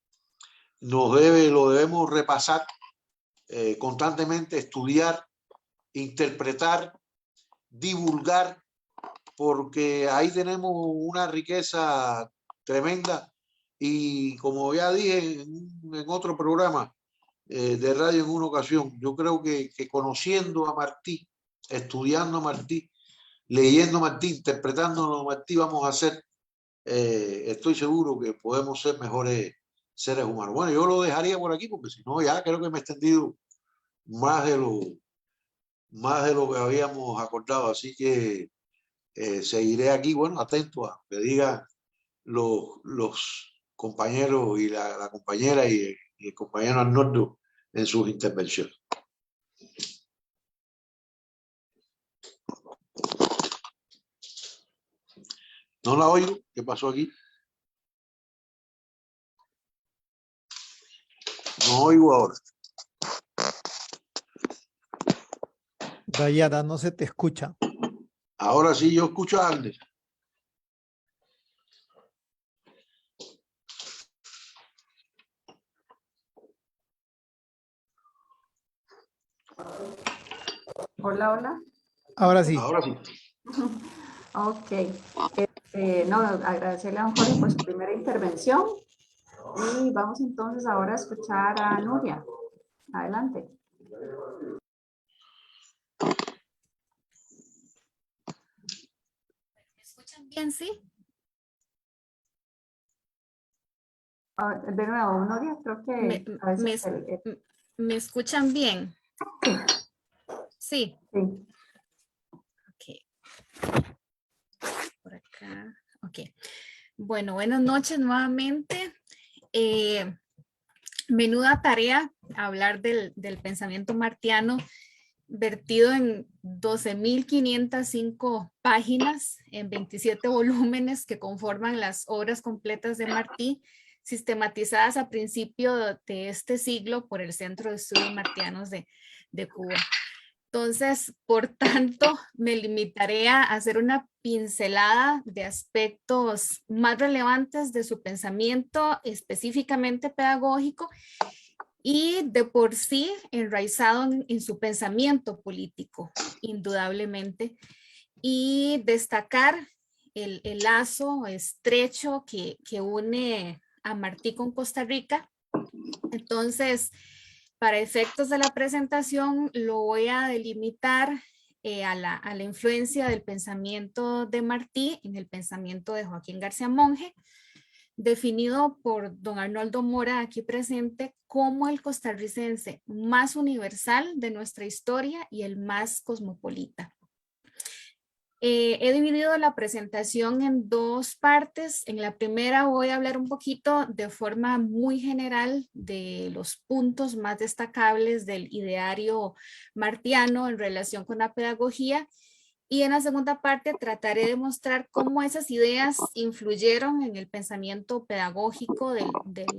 lo debemos repasar constantemente, estudiar, interpretar, divulgar, porque ahí tenemos una riqueza tremenda. Y como ya dije en otro programa de radio en una ocasión, yo creo que conociendo a Martí, estudiando a Martí, leyendo a Martí, interpretando a Martí, vamos a ser, estoy seguro que podemos ser mejores seres humanos. Bueno, yo lo dejaría por aquí porque si no ya creo que me he extendido más de lo que habíamos acordado, así que seguiré aquí, bueno, atento a que digan los compañeros y la compañera y el compañero Arnoldo en sus intervenciones. No la oigo. ¿Qué pasó aquí? No oigo ahora. Dayana, no se te escucha. Ahora sí yo escucho a Agnes. Hola, hola. Ahora sí. Ahora sí. Ok. No, agradecerle a don Jorge por su primera intervención. Y vamos entonces ahora a escuchar a Nuria. Adelante. ¿Me escuchan bien, sí? De nuevo, Nuria, creo que a veces ¿Me escuchan bien? sí. Sí. Sí. Ok. Por acá. Ok. Bueno, buenas noches nuevamente. Menuda tarea hablar del pensamiento martiano vertido en 12.505 páginas, en 27 volúmenes que conforman las obras completas de Martí, sistematizadas a principio de este siglo por el Centro de Estudios Martianos de Cuba. Entonces, por tanto, me limitaré a hacer una pincelada de aspectos más relevantes de su pensamiento, específicamente pedagógico, y de por sí enraizado en su pensamiento político, indudablemente, y destacar el lazo estrecho que une a Martí con Costa Rica. Entonces, para efectos de la presentación, lo voy a delimitar a la influencia del pensamiento de Martí en el pensamiento de Joaquín García Monge, definido por don Arnoldo Mora aquí presente como el costarricense más universal de nuestra historia y el más cosmopolita. He dividido la presentación en dos partes. En la primera voy a hablar un poquito de forma muy general de los puntos más destacables del ideario martiano en relación con la pedagogía. Y en la segunda parte trataré de mostrar cómo esas ideas influyeron en el pensamiento pedagógico del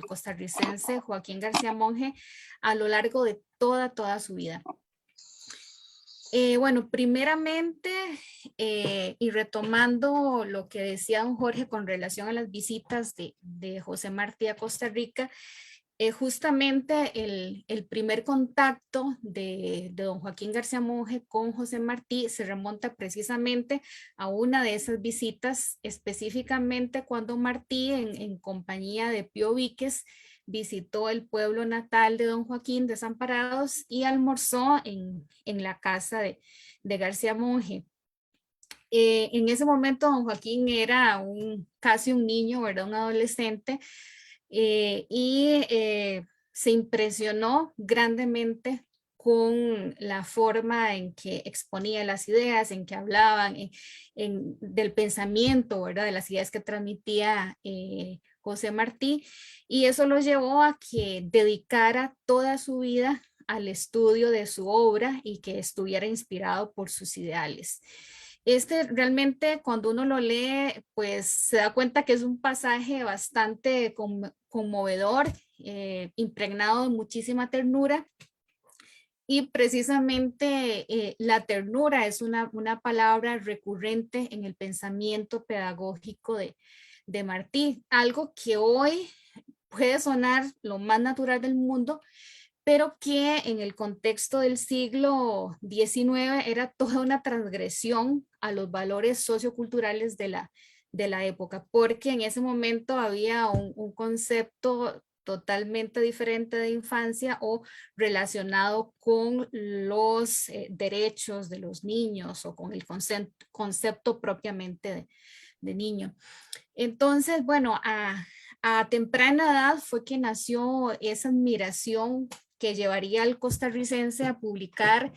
costarricense Joaquín García Monge a lo largo de toda su vida. Bueno, primeramente, y retomando lo que decía don Jorge con relación a las visitas de José Martí a Costa Rica, justamente el primer contacto de don Joaquín García Monge con José Martí se remonta precisamente a una de esas visitas, específicamente cuando Martí en compañía de Pío Víquez visitó el pueblo natal de don Joaquín, Desamparados, y almorzó en la casa de García Monge. En ese momento don Joaquín era casi un niño, ¿verdad? Un adolescente, se impresionó grandemente con la forma en que exponía las ideas, en que hablaban, del pensamiento, ¿verdad? De las ideas que transmitía José Martí, y eso lo llevó a que dedicara toda su vida al estudio de su obra y que estuviera inspirado por sus ideales. Realmente cuando uno lo lee, pues se da cuenta que es un pasaje bastante conmovedor, impregnado de muchísima ternura. Y precisamente la ternura es una palabra recurrente en el pensamiento pedagógico de Martí, algo que hoy puede sonar lo más natural del mundo, pero que en el contexto del siglo XIX era toda una transgresión a los valores socioculturales de la época, porque en ese momento había un concepto totalmente diferente de infancia o relacionado con los derechos de los niños o con el concepto propiamente de niño. Entonces, bueno, a temprana edad fue que nació esa admiración que llevaría al costarricense a publicar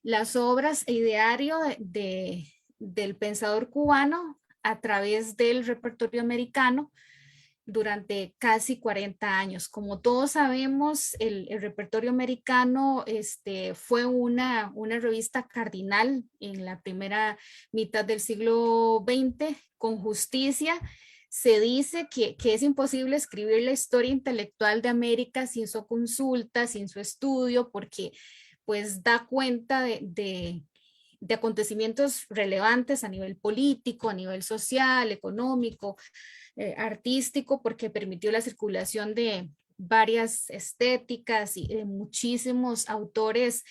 las obras e ideario del pensador cubano a través del repertorio americano durante casi 40 años. Como todos sabemos, el repertorio americano fue una revista cardinal en la primera mitad del siglo XX. Con justicia se dice que es imposible escribir la historia intelectual de América sin su consulta, sin su estudio, porque pues da cuenta de acontecimientos relevantes a nivel político, a nivel social, económico, artístico, porque permitió la circulación de varias estéticas y de muchísimos autores,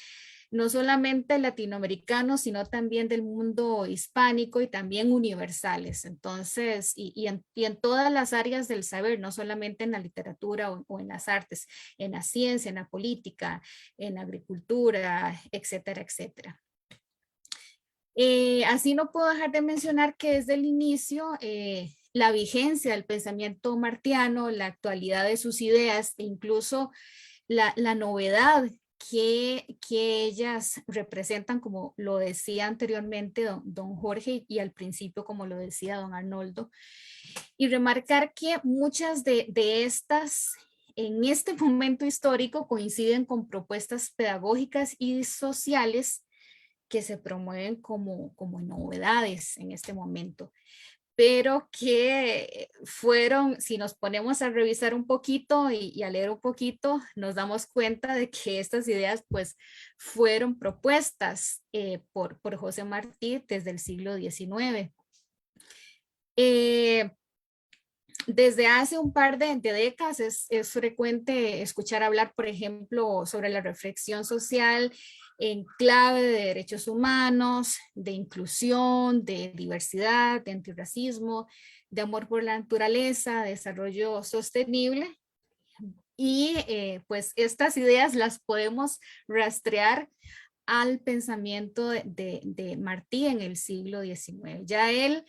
no solamente latinoamericanos, sino también del mundo hispánico y también universales. Entonces, y en todas las áreas del saber, no solamente en la literatura o en las artes, en la ciencia, en la política, en la agricultura, etcétera, etcétera. Así no puedo dejar de mencionar que desde el inicio la vigencia del pensamiento martiano, la actualidad de sus ideas e incluso la novedad que ellas representan, como lo decía anteriormente don Jorge y al principio como lo decía don Arnoldo, y remarcar que muchas de estas en este momento histórico coinciden con propuestas pedagógicas y sociales que se promueven como novedades en este momento, pero que fueron, si nos ponemos a revisar un poquito y a leer un poquito, nos damos cuenta de que estas ideas pues fueron propuestas por José Martí desde el siglo XIX. Desde hace un par de décadas es frecuente escuchar hablar, por ejemplo, sobre la reflexión social en clave de derechos humanos, de inclusión, de diversidad, de antirracismo, de amor por la naturaleza, de desarrollo sostenible. Y pues estas ideas las podemos rastrear al pensamiento de Martí en el siglo XIX. Ya él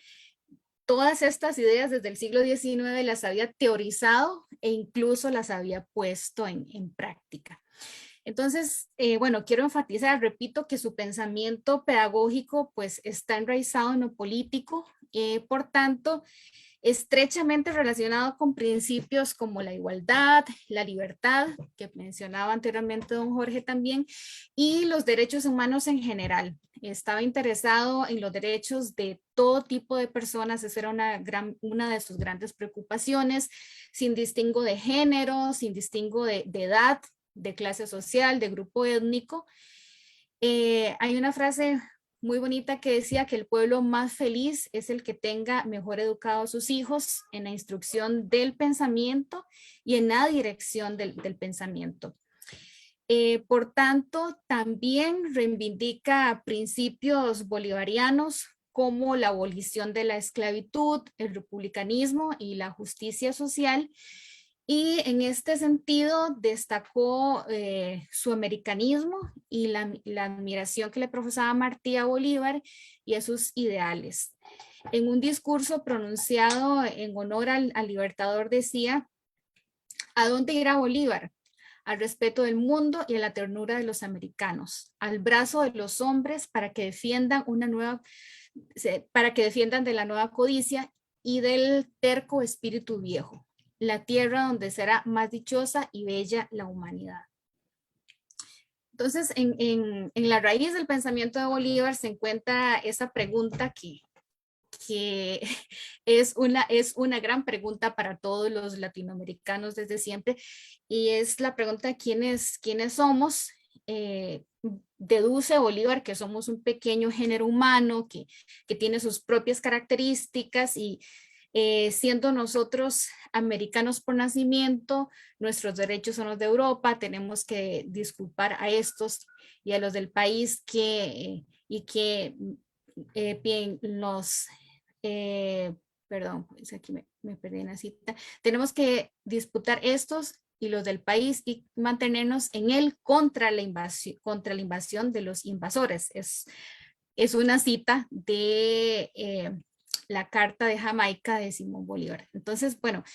todas estas ideas desde el siglo XIX las había teorizado e incluso las había puesto en práctica. Entonces, bueno, quiero enfatizar, repito, que su pensamiento pedagógico pues está enraizado en lo político, por tanto, estrechamente relacionado con principios como la igualdad, la libertad, que mencionaba anteriormente don Jorge también, y los derechos humanos en general. Estaba interesado en los derechos de todo tipo de personas, esa era una de sus grandes preocupaciones, sin distingo de género, sin distingo de edad, de clase social, de grupo étnico. Hay una frase muy bonita que decía que el pueblo más feliz es el que tenga mejor educados a sus hijos en la instrucción del pensamiento y en la dirección del pensamiento. Por tanto, también reivindica principios bolivarianos como la abolición de la esclavitud, el republicanismo y la justicia social. Y en este sentido destacó su americanismo y la admiración que le profesaba Martí a Bolívar y a sus ideales. En un discurso pronunciado en honor al Libertador decía: ¿a dónde irá Bolívar? Al respeto del mundo y a la ternura de los americanos, al brazo de los hombres para que defiendan de la nueva codicia y del terco espíritu viejo, la tierra donde será más dichosa y bella la humanidad. Entonces, en la raíz del pensamiento de Bolívar se encuentra esa pregunta que es una gran pregunta para todos los latinoamericanos desde siempre, y es la pregunta: ¿quiénes somos? Deduce Bolívar que somos un pequeño género humano que tiene sus propias características y siendo nosotros americanos por nacimiento, nuestros derechos son los de Europa, tenemos que disculpar a estos y a los del país bien, perdón, pues aquí me perdí en la cita. Tenemos que disputar estos y los del país y mantenernos en él contra la invasión de los invasores. Es una cita de la Carta de Jamaica de Simón Bolívar. Entonces, bueno,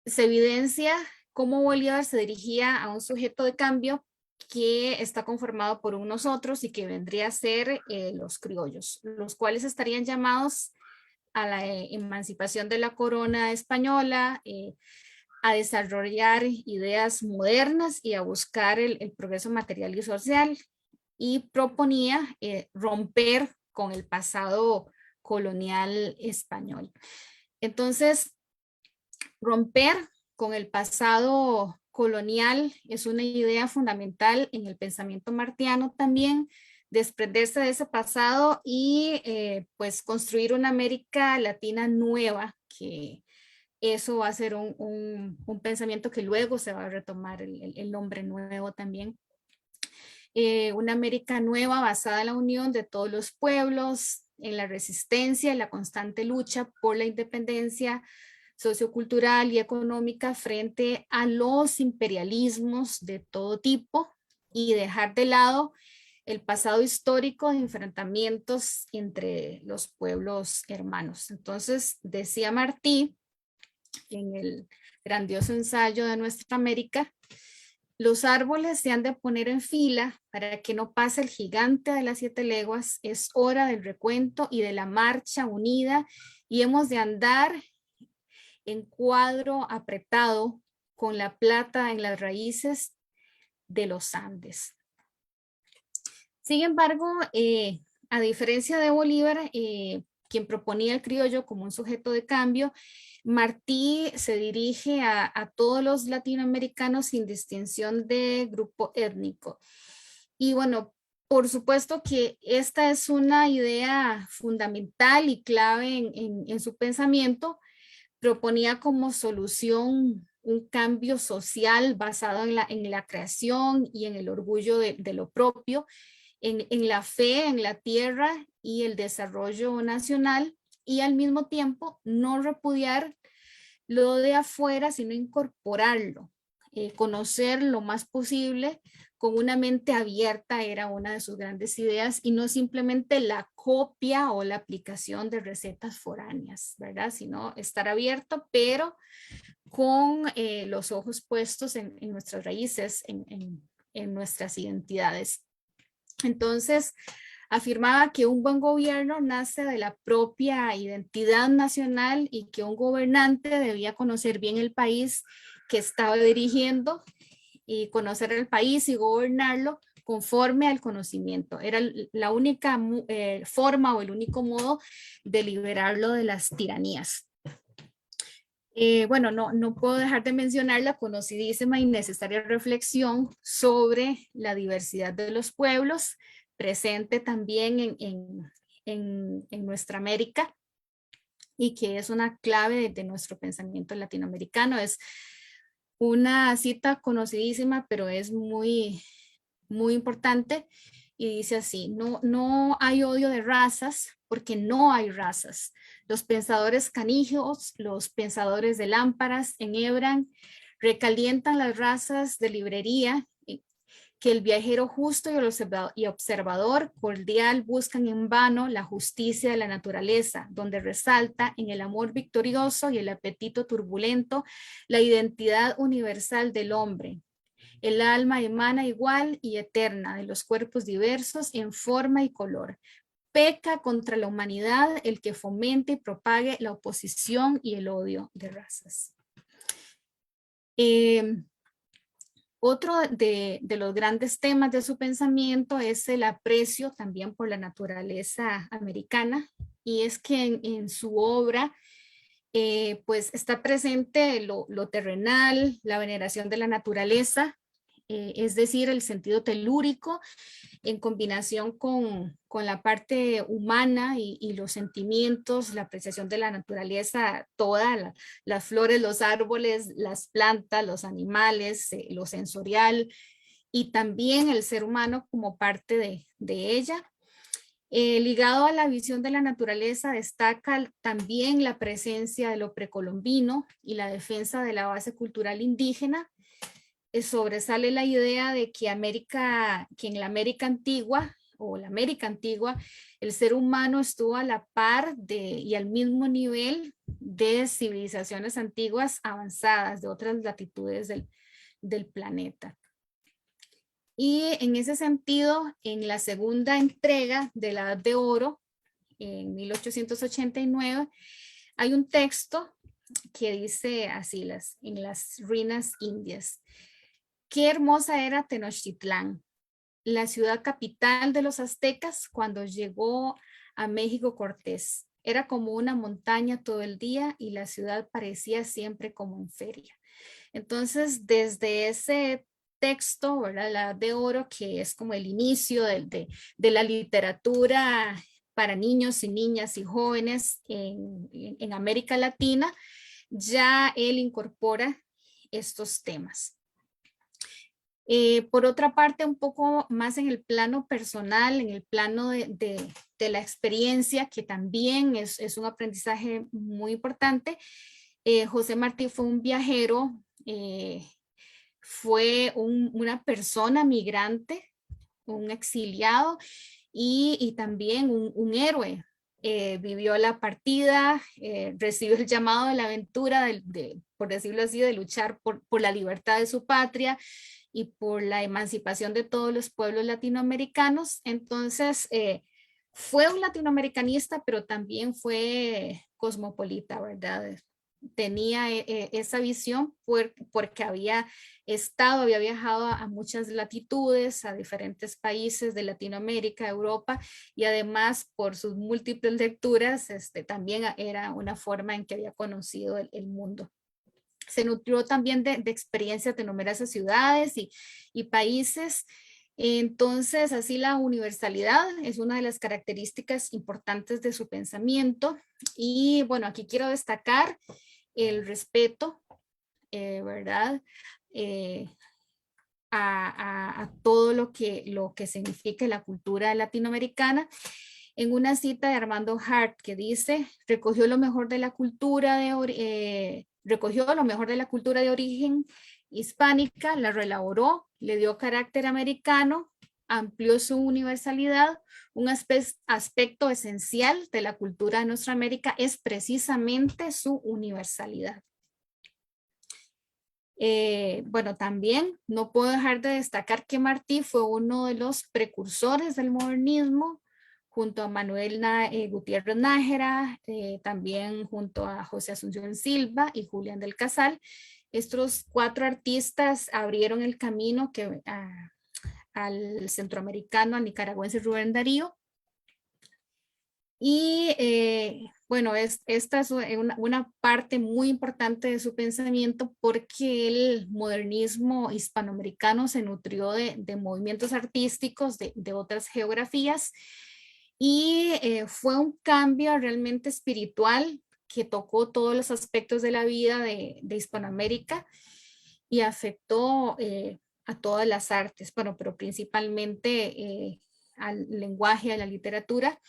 se evidencia cómo Bolívar se dirigía a un sujeto de cambio que está conformado por unos otros y que vendría a ser los criollos, los cuales estarían llamados a la emancipación de la corona española, a desarrollar ideas modernas y a buscar el progreso material y social, y proponía romper con el pasado colonial español. Entonces, romper con el pasado colonial es una idea fundamental en el pensamiento martiano también, desprenderse de ese pasado y pues construir una América Latina nueva, que eso va a ser un pensamiento que luego se va a retomar el nombre nuevo también. Una América nueva basada en la unión de todos los pueblos, en la resistencia y la constante lucha por la independencia sociocultural y económica frente a los imperialismos de todo tipo, y dejar de lado el pasado histórico de enfrentamientos entre los pueblos hermanos. Entonces, decía Martí en el grandioso ensayo de Nuestra América: los árboles se han de poner en fila para que no pase el gigante de las 7 leguas. Es hora del recuento y de la marcha unida, y hemos de andar en cuadro apretado con la plata en las raíces de los Andes. Sin embargo, a diferencia de Bolívar, quien proponía el criollo como un sujeto de cambio, Martí se dirige a todos los latinoamericanos sin distinción de grupo étnico. Y bueno, por supuesto que esta es una idea fundamental y clave en su pensamiento. Proponía como solución un cambio social basado en la creación y en el orgullo de lo propio, en la fe en la tierra y el desarrollo nacional, y al mismo tiempo no repudiar lo de afuera, sino incorporarlo, conocer lo más posible con una mente abierta era una de sus grandes ideas, y no simplemente la copia o la aplicación de recetas foráneas, ¿verdad? Sino estar abierto, pero con los ojos puestos en nuestras raíces, en nuestras identidades. Entonces, afirmaba que un buen gobierno nace de la propia identidad nacional y que un gobernante debía conocer bien el país que estaba dirigiendo y conocer el país y gobernarlo conforme al conocimiento. Era la única forma o el único modo de liberarlo de las tiranías. Bueno, no puedo dejar de mencionar la conocidísima y necesaria reflexión sobre la diversidad de los pueblos, presente también en nuestra América y que es una clave de nuestro pensamiento latinoamericano. Es una cita conocidísima, pero es muy, muy importante y dice así: no hay odio de razas porque no hay razas. Los pensadores canijos, los pensadores de lámparas enhebran, recalientan las razas de librería que el viajero justo y observador cordial buscan en vano la justicia de la naturaleza, donde resalta en el amor victorioso y el apetito turbulento la identidad universal del hombre. El alma emana igual y eterna de los cuerpos diversos en forma y color. Peca contra la humanidad el que fomente y propague la oposición y el odio de razas. Otro de los grandes temas de su pensamiento es el aprecio también por la naturaleza americana, y es que en su obra pues está presente lo terrenal, la veneración de la naturaleza, es decir, el sentido telúrico en combinación con la parte humana y los sentimientos, la apreciación de la naturaleza, toda, las flores, los árboles, las plantas, los animales, lo sensorial, y también el ser humano como parte de ella. Ligado a la visión de la naturaleza, destaca también la presencia de lo precolombino y la defensa de la base cultural indígena. Sobresale la idea de que en la América antigua o la América antigua, el ser humano estuvo a la par y al mismo nivel de civilizaciones antiguas avanzadas de otras latitudes del planeta. Y en ese sentido, en la segunda entrega de la Edad de Oro, en 1889, hay un texto que dice así en las ruinas indias: qué hermosa era Tenochtitlán, la ciudad capital de los aztecas cuando llegó a México Cortés. Era como una montaña todo el día y la ciudad parecía siempre como en feria. Entonces, desde ese texto, ¿verdad?, la Edad de Oro, que es como el inicio de la literatura para niños y niñas y jóvenes en América Latina, ya él incorpora estos temas. Por otra parte, un poco más en el plano personal, en el plano de la experiencia, que también es un aprendizaje muy importante. José Martí fue un viajero, fue una persona migrante, un exiliado y también un héroe. Vivió la partida, recibió el llamado de la aventura, por decirlo así, de luchar por la libertad de su patria y por la emancipación de todos los pueblos latinoamericanos. Entonces, fue un latinoamericanista, pero también fue cosmopolita, ¿verdad? Tenía esa visión porque había viajado a muchas latitudes, a diferentes países de Latinoamérica, Europa, y además por sus múltiples lecturas, también era una forma en que había conocido el mundo. Se nutrió también de experiencias de numerosas ciudades y países. Entonces, así la universalidad es una de las características importantes de su pensamiento. Y bueno, aquí quiero destacar el respeto, ¿verdad? A todo lo que significa la cultura latinoamericana. En una cita de Armando Hart que dice: recogió lo mejor de la cultura de origen hispánica, la reelaboró, le dio carácter americano, amplió su universalidad. Un aspecto esencial de la cultura de nuestra América es precisamente su universalidad. Bueno, también no puedo dejar de destacar que Martí fue uno de los precursores del modernismo, junto a Manuel Gutiérrez Nájera, también junto a José Asunción Silva y Julián del Casal. Estos 4 artistas abrieron el camino al centroamericano, al nicaragüense Rubén Darío. Y Bueno, esta es una parte muy importante de su pensamiento porque el modernismo hispanoamericano se nutrió de movimientos artísticos de otras geografías y fue un cambio realmente espiritual que tocó todos los aspectos de la vida de Hispanoamérica y afectó a todas las artes, bueno, pero principalmente al lenguaje, a la literatura.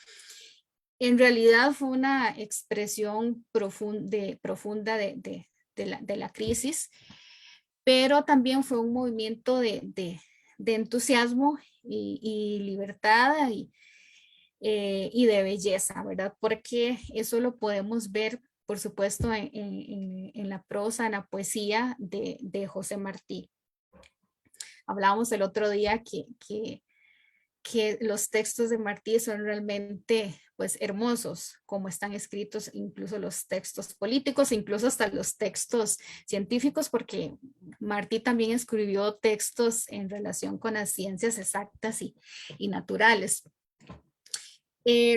En realidad fue una expresión profunda de la crisis, pero también fue un movimiento de entusiasmo y libertad y de belleza, ¿verdad? Porque eso lo podemos ver, por supuesto, en la prosa, en la poesía de José Martí. Hablábamos el otro día que los textos de Martí son realmente pues hermosos, como están escritos incluso los textos políticos, incluso hasta los textos científicos, porque Martí también escribió textos en relación con las ciencias exactas y naturales.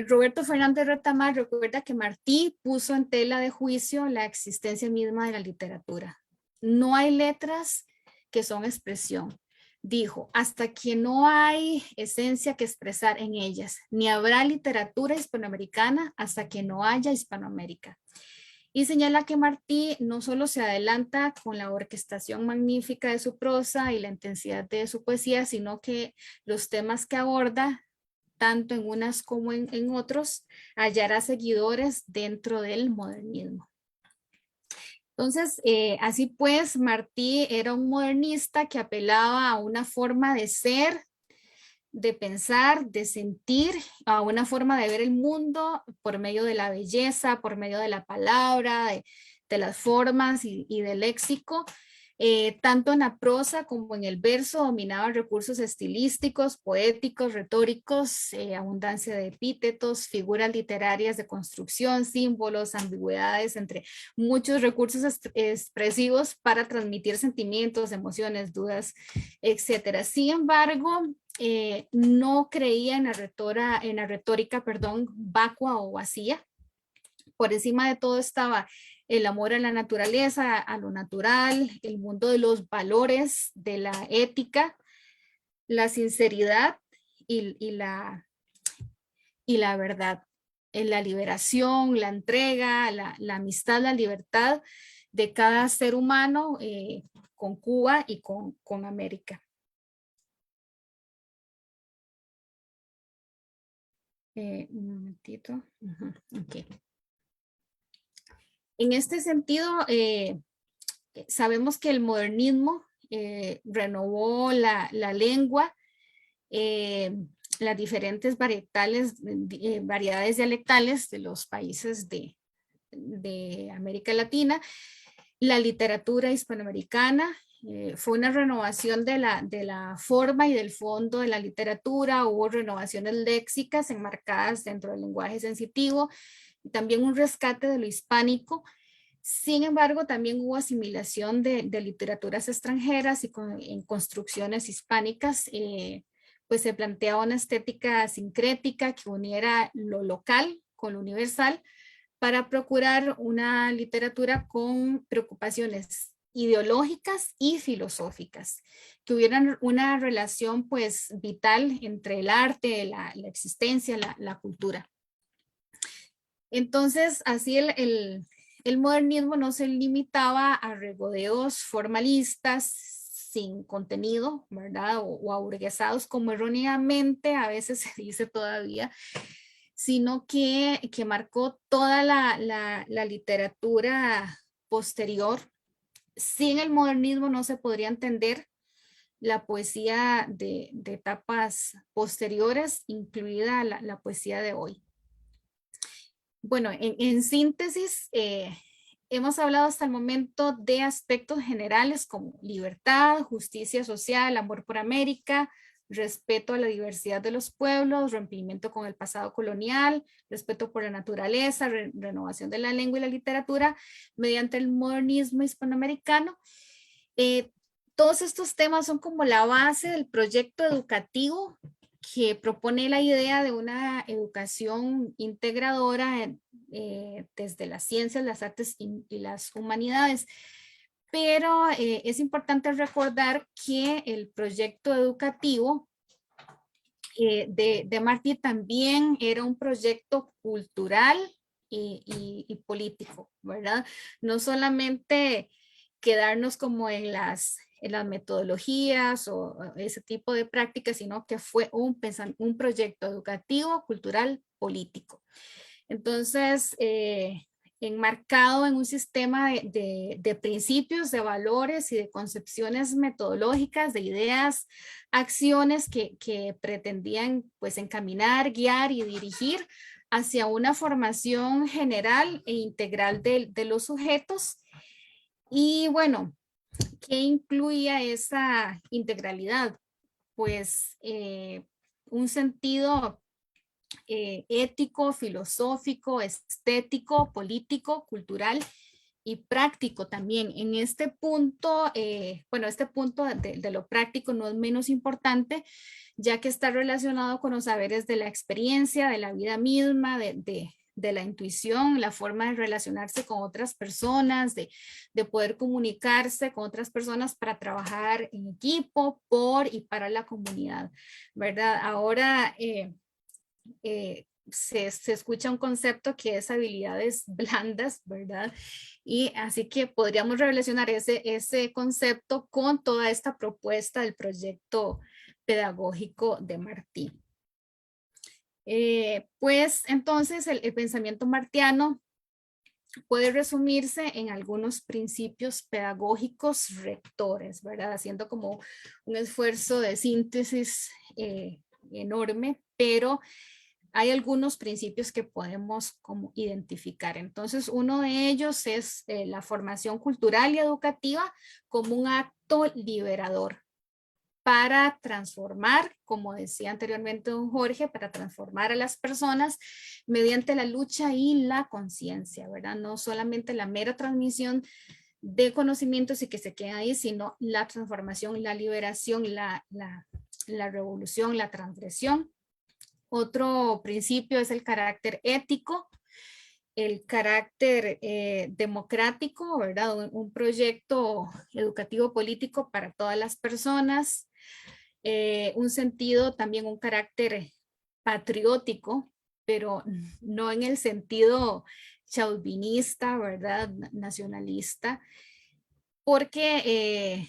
Roberto Fernández Retamar recuerda que Martí puso en tela de juicio la existencia misma de la literatura. No hay letras que son expresión. Dijo, hasta que no hay esencia que expresar en ellas, ni habrá literatura hispanoamericana hasta que no haya Hispanoamérica. Y señala que Martí no solo se adelanta con la orquestación magnífica de su prosa y la intensidad de su poesía, sino que los temas que aborda, tanto en unas como en otros, hallará seguidores dentro del modernismo. Entonces, así pues, Martí era un modernista que apelaba a una forma de ser, de pensar, de sentir, a una forma de ver el mundo por medio de la belleza, por medio de la palabra, de las formas y del léxico. Tanto en la prosa como en el verso dominaba recursos estilísticos, poéticos, retóricos, abundancia de epítetos, figuras literarias de construcción, símbolos, ambigüedades, entre muchos recursos expresivos para transmitir sentimientos, emociones, dudas, etc. Sin embargo, no creía en la retórica, vacua o vacía. Por encima de todo estaba el amor a la naturaleza, a lo natural, el mundo de los valores, de la ética, la sinceridad y la verdad, en la liberación, la entrega, la amistad, la libertad de cada ser humano con Cuba y con América. Un momentito. Okay. En este sentido, sabemos que el modernismo renovó la lengua, las diferentes variedades dialectales de los países de América Latina, la literatura hispanoamericana. Fue una renovación de la forma y del fondo de la literatura, hubo renovaciones léxicas enmarcadas dentro del lenguaje sensitivo, y también un rescate de lo hispánico. Sin embargo, también hubo asimilación de literaturas extranjeras y en construcciones hispánicas, pues se planteaba una estética sincrética que uniera lo local con lo universal para procurar una literatura con preocupaciones ideológicas y filosóficas, que hubieran una relación pues vital entre el arte, la existencia, la cultura. Entonces, así el modernismo no se limitaba a regodeos formalistas sin contenido, ¿verdad? O aburguesados, como erróneamente a veces se dice todavía, sino que marcó toda la literatura posterior. Sin el modernismo no se podría entender la poesía de etapas posteriores, incluida la poesía de hoy. Bueno, en síntesis, hemos hablado hasta el momento de aspectos generales como libertad, justicia social, amor por América, respeto a la diversidad de los pueblos, rompimiento con el pasado colonial, respeto por la naturaleza, renovación de la lengua y la literatura mediante el modernismo hispanoamericano. Todos estos temas son como la base del proyecto educativo que propone la idea de una educación integradora desde las ciencias, las artes y las humanidades. Pero es importante recordar que el proyecto educativo de Martí también era un proyecto cultural y político, ¿verdad? No solamente quedarnos como en las metodologías o ese tipo de prácticas, sino que fue un proyecto educativo, cultural, político. Entonces, enmarcado en un sistema de principios, de valores y de concepciones metodológicas, de ideas, acciones que pretendían pues encaminar, guiar y dirigir hacia una formación general e integral de los sujetos. Y bueno, ¿qué incluía esa integralidad? Pues un sentido ético, filosófico, estético, político, cultural y práctico también. En este punto, bueno, este punto de lo práctico no es menos importante, ya que está relacionado con los saberes de la experiencia, de la vida misma, de la intuición, la forma de relacionarse con otras personas, de poder comunicarse con otras personas para trabajar en equipo, por y para la comunidad, ¿verdad? Ahora, se escucha un concepto que es habilidades blandas, ¿verdad? Y así que podríamos relacionar ese concepto con toda esta propuesta del proyecto pedagógico de Martí. Pues entonces el pensamiento martiano puede resumirse en algunos principios pedagógicos rectores, ¿verdad? Haciendo como un esfuerzo de síntesis enorme, pero hay algunos principios que podemos como identificar. Entonces, uno de ellos es la formación cultural y educativa como un acto liberador para transformar, como decía anteriormente don Jorge, para transformar a las personas mediante la lucha y la conciencia, ¿verdad? No solamente la mera transmisión de conocimientos y que se queda ahí, sino la transformación, la liberación, la revolución, la transgresión. Otro principio es el carácter ético, el carácter democrático, ¿verdad? Un proyecto educativo político para todas las personas, un sentido también, un carácter patriótico, pero no en el sentido chauvinista, ¿verdad? Nacionalista, porque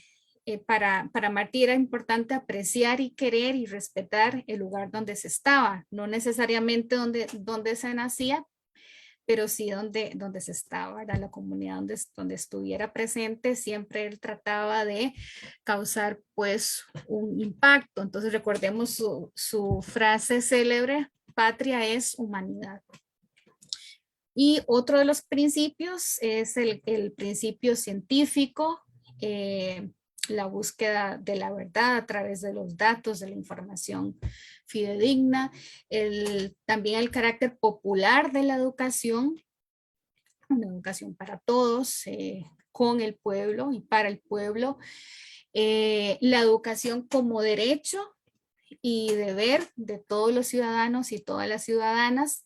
para Martí era importante apreciar y querer y respetar el lugar donde se estaba, no necesariamente donde se nacía, pero sí donde se estaba, ¿verdad? La comunidad donde estuviera presente, siempre él trataba de causar pues un impacto. Entonces recordemos su frase célebre, patria es humanidad. Y otro de los principios es el principio científico, la búsqueda de la verdad a través de los datos, de la información fidedigna, también el carácter popular de la educación, una educación para todos, con el pueblo y para el pueblo, la educación como derecho y deber de todos los ciudadanos y todas las ciudadanas,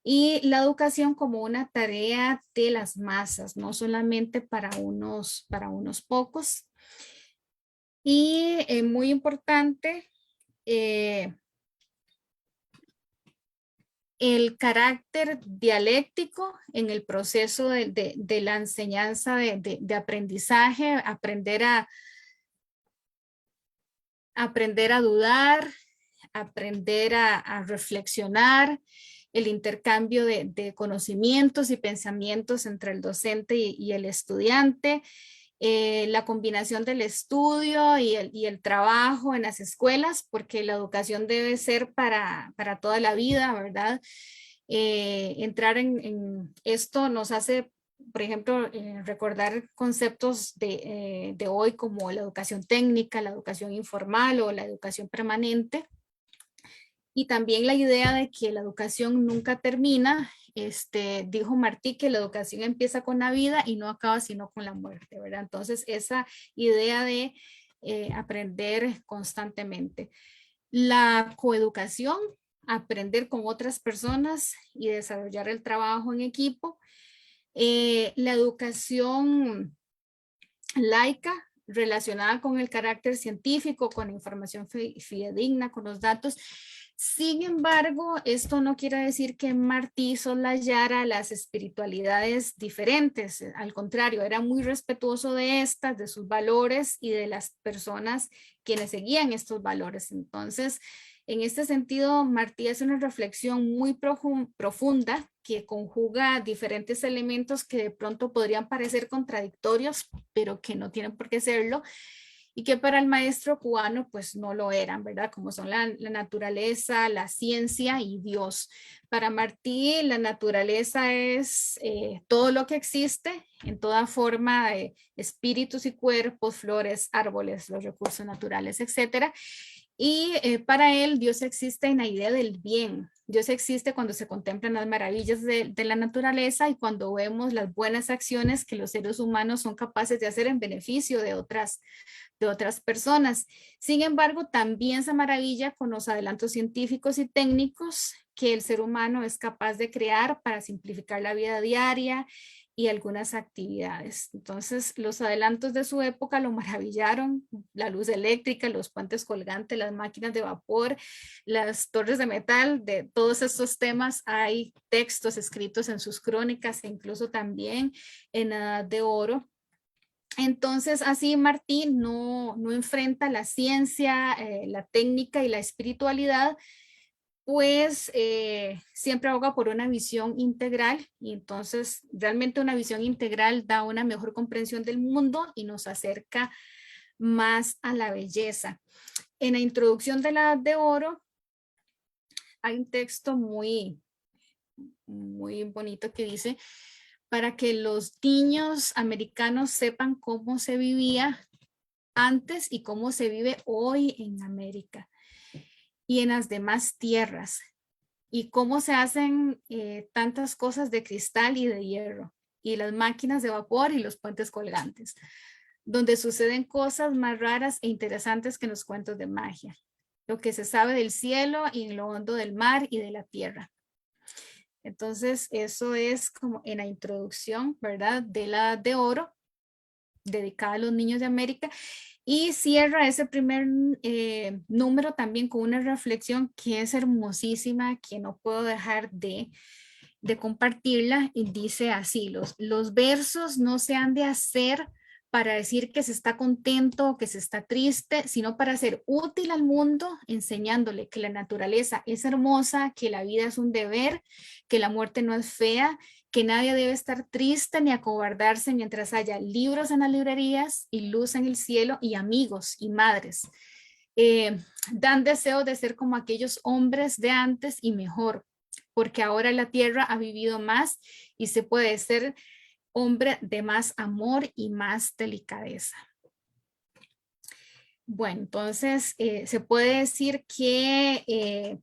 y la educación como una tarea de las masas, no solamente para unos pocos. Y muy importante, el carácter dialéctico en el proceso de la enseñanza, de aprendizaje, aprender a dudar, aprender a reflexionar, el intercambio de conocimientos y pensamientos entre el docente y el estudiante, la combinación del estudio y el trabajo en las escuelas, porque la educación debe ser para toda la vida, ¿verdad? Entrar en esto nos hace, por ejemplo, recordar conceptos de hoy como la educación técnica, la educación informal o la educación permanente. Y también la idea de que la educación nunca termina. Dijo Martí que la educación empieza con la vida y no acaba sino con la muerte, ¿verdad? Entonces, esa idea de aprender constantemente. La coeducación aprender con otras personas y desarrollar el trabajo en equipo. La educación laica relacionada con el carácter científico, con información fidedigna, con los datos. Sin embargo, esto no quiere decir que Martí soslayara las espiritualidades diferentes. Al contrario, era muy respetuoso de estas, de sus valores y de las personas quienes seguían estos valores. Entonces, en este sentido, Martí hace una reflexión muy profunda que conjuga diferentes elementos que de pronto podrían parecer contradictorios, pero que no tienen por qué serlo, y que para el maestro cubano pues no lo eran, ¿verdad? Como son la naturaleza, la ciencia y Dios. Para Martí la naturaleza es todo lo que existe en toda forma de espíritus y cuerpos, flores, árboles, los recursos naturales, etcétera. Y para él Dios existe en la idea del bien. Dios existe cuando se contemplan las maravillas de la naturaleza y cuando vemos las buenas acciones que los seres humanos son capaces de hacer en beneficio de otras personas. Sin embargo, también se maravilla con los adelantos científicos y técnicos que el ser humano es capaz de crear para simplificar la vida diaria y algunas actividades. Entonces, los adelantos de su época lo maravillaron: la luz eléctrica, los puentes colgantes, las máquinas de vapor, las torres de metal. De todos estos temas hay textos escritos en sus crónicas e incluso también en la Edad de Oro. Entonces, así Martí no enfrenta la ciencia, la técnica y la espiritualidad, pues siempre aboga por una visión integral, y entonces realmente una visión integral da una mejor comprensión del mundo y nos acerca más a la belleza. En la introducción de la Edad de Oro hay un texto muy bonito que dice: para que los niños americanos sepan cómo se vivía antes y cómo se vive hoy en América y en las demás tierras, y cómo se hacen tantas cosas de cristal y de hierro, y las máquinas de vapor y los puentes colgantes, donde suceden cosas más raras e interesantes que en los cuentos de magia, lo que se sabe del cielo y en lo hondo del mar y de la tierra. Entonces, eso es como en la introducción, ¿verdad?, de la Edad de Oro, dedicada a los niños de América. Y cierra ese primer número también con una reflexión que es hermosísima, que no puedo dejar de compartirla, y dice así: los versos no se han de hacer para decir que se está contento o que se está triste, sino para ser útil al mundo, enseñándole que la naturaleza es hermosa, que la vida es un deber, que la muerte no es fea, que nadie debe estar triste ni acobardarse mientras haya libros en las librerías y luz en el cielo y amigos y madres. Dan deseo de ser como aquellos hombres de antes y mejor, porque ahora la tierra ha vivido más y se puede ser hombre de más amor y más delicadeza. Bueno, entonces se puede decir que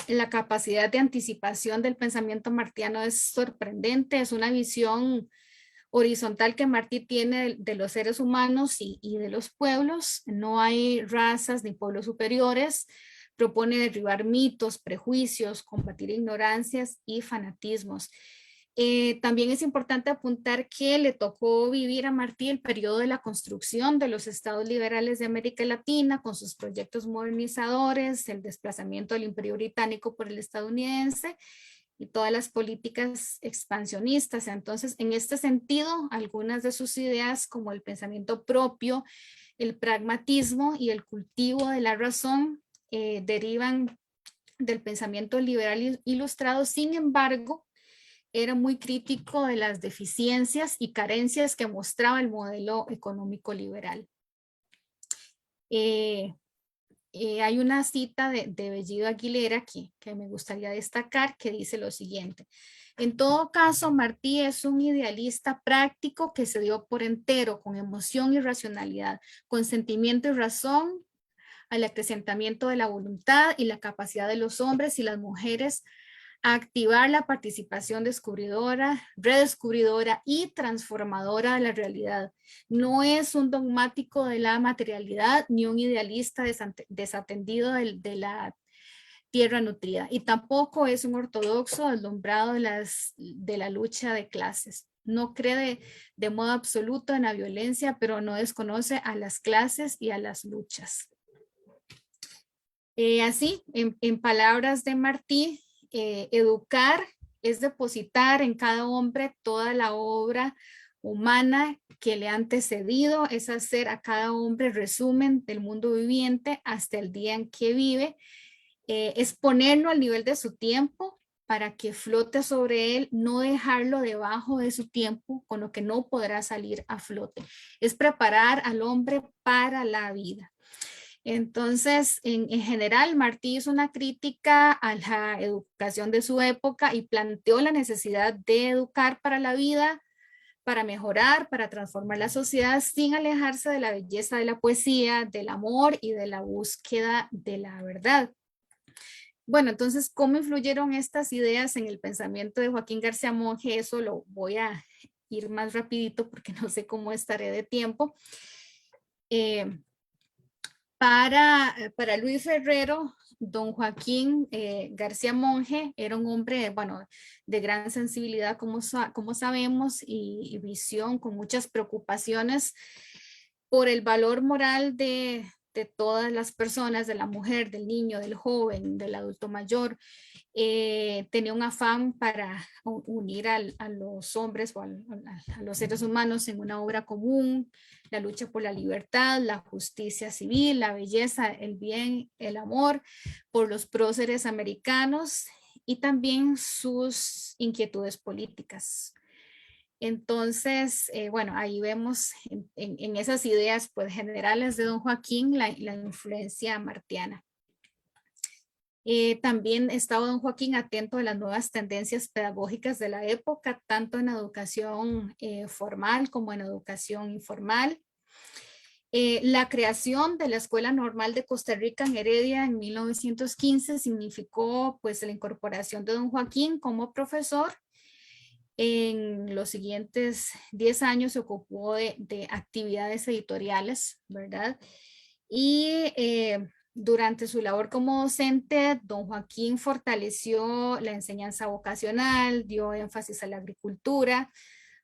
la capacidad de anticipación del pensamiento martiano es sorprendente. Es una visión horizontal que Martí tiene de los seres humanos y de los pueblos. No hay razas ni pueblos superiores. Propone derribar mitos, prejuicios, combatir ignorancias y fanatismos. También es importante apuntar que le tocó vivir a Martí el periodo de la construcción de los estados liberales de América Latina, con sus proyectos modernizadores, el desplazamiento del Imperio Británico por el estadounidense y todas las políticas expansionistas. Entonces, en este sentido, algunas de sus ideas, como el pensamiento propio, el pragmatismo y el cultivo de la razón, derivan del pensamiento liberal ilustrado. Sin embargo, era muy crítico de las deficiencias y carencias que mostraba el modelo económico liberal. Hay una cita de Bellido Aguilera que me gustaría destacar, que dice lo siguiente: en todo caso, Martí es un idealista práctico que se dio por entero, con emoción y racionalidad, con sentimiento y razón, al acrecentamiento de la voluntad y la capacidad de los hombres y las mujeres a activar la participación descubridora, redescubridora y transformadora de la realidad. No es un dogmático de la materialidad ni un idealista desatendido de la tierra nutrida. Y tampoco es un ortodoxo deslumbrado de la lucha de clases. No cree de modo absoluto en la violencia, pero no desconoce a las clases y a las luchas. Así, en palabras de Martí, educar es depositar en cada hombre toda la obra humana que le ha antecedido, es hacer a cada hombre resumen del mundo viviente hasta el día en que vive, es ponerlo al nivel de su tiempo para que flote sobre él, no dejarlo debajo de su tiempo, con lo que no podrá salir a flote. Es preparar al hombre para la vida. Entonces, en general, Martí hizo una crítica a la educación de su época y planteó la necesidad de educar para la vida, para mejorar, para transformar la sociedad sin alejarse de la belleza de la poesía, del amor y de la búsqueda de la verdad. Bueno, entonces, ¿cómo influyeron estas ideas en el pensamiento de Joaquín García Monge? Eso lo voy a ir más rapidito porque no sé cómo estaré de tiempo. Para Luis Ferrero, don Joaquín García Monge era un hombre, bueno, de gran sensibilidad, como sabemos, y visión, con muchas preocupaciones por el valor moral de todas las personas, de la mujer, del niño, del joven, del adulto mayor. Tenía un afán para unir a los hombres o a los seres humanos en una obra común, la lucha por la libertad, la justicia civil, la belleza, el bien, el amor por los próceres americanos y también sus inquietudes políticas. Entonces, bueno, ahí vemos en esas ideas pues, generales de don Joaquín la influencia martiana. También estaba don Joaquín atento a las nuevas tendencias pedagógicas de la época, tanto en educación formal como en educación informal. La creación de la Escuela Normal de Costa Rica en Heredia en 1915 significó pues la incorporación de don Joaquín como profesor. En los siguientes 10 años se ocupó de actividades editoriales, ¿verdad? Y durante su labor como docente, don Joaquín fortaleció la enseñanza vocacional, dio énfasis a la agricultura,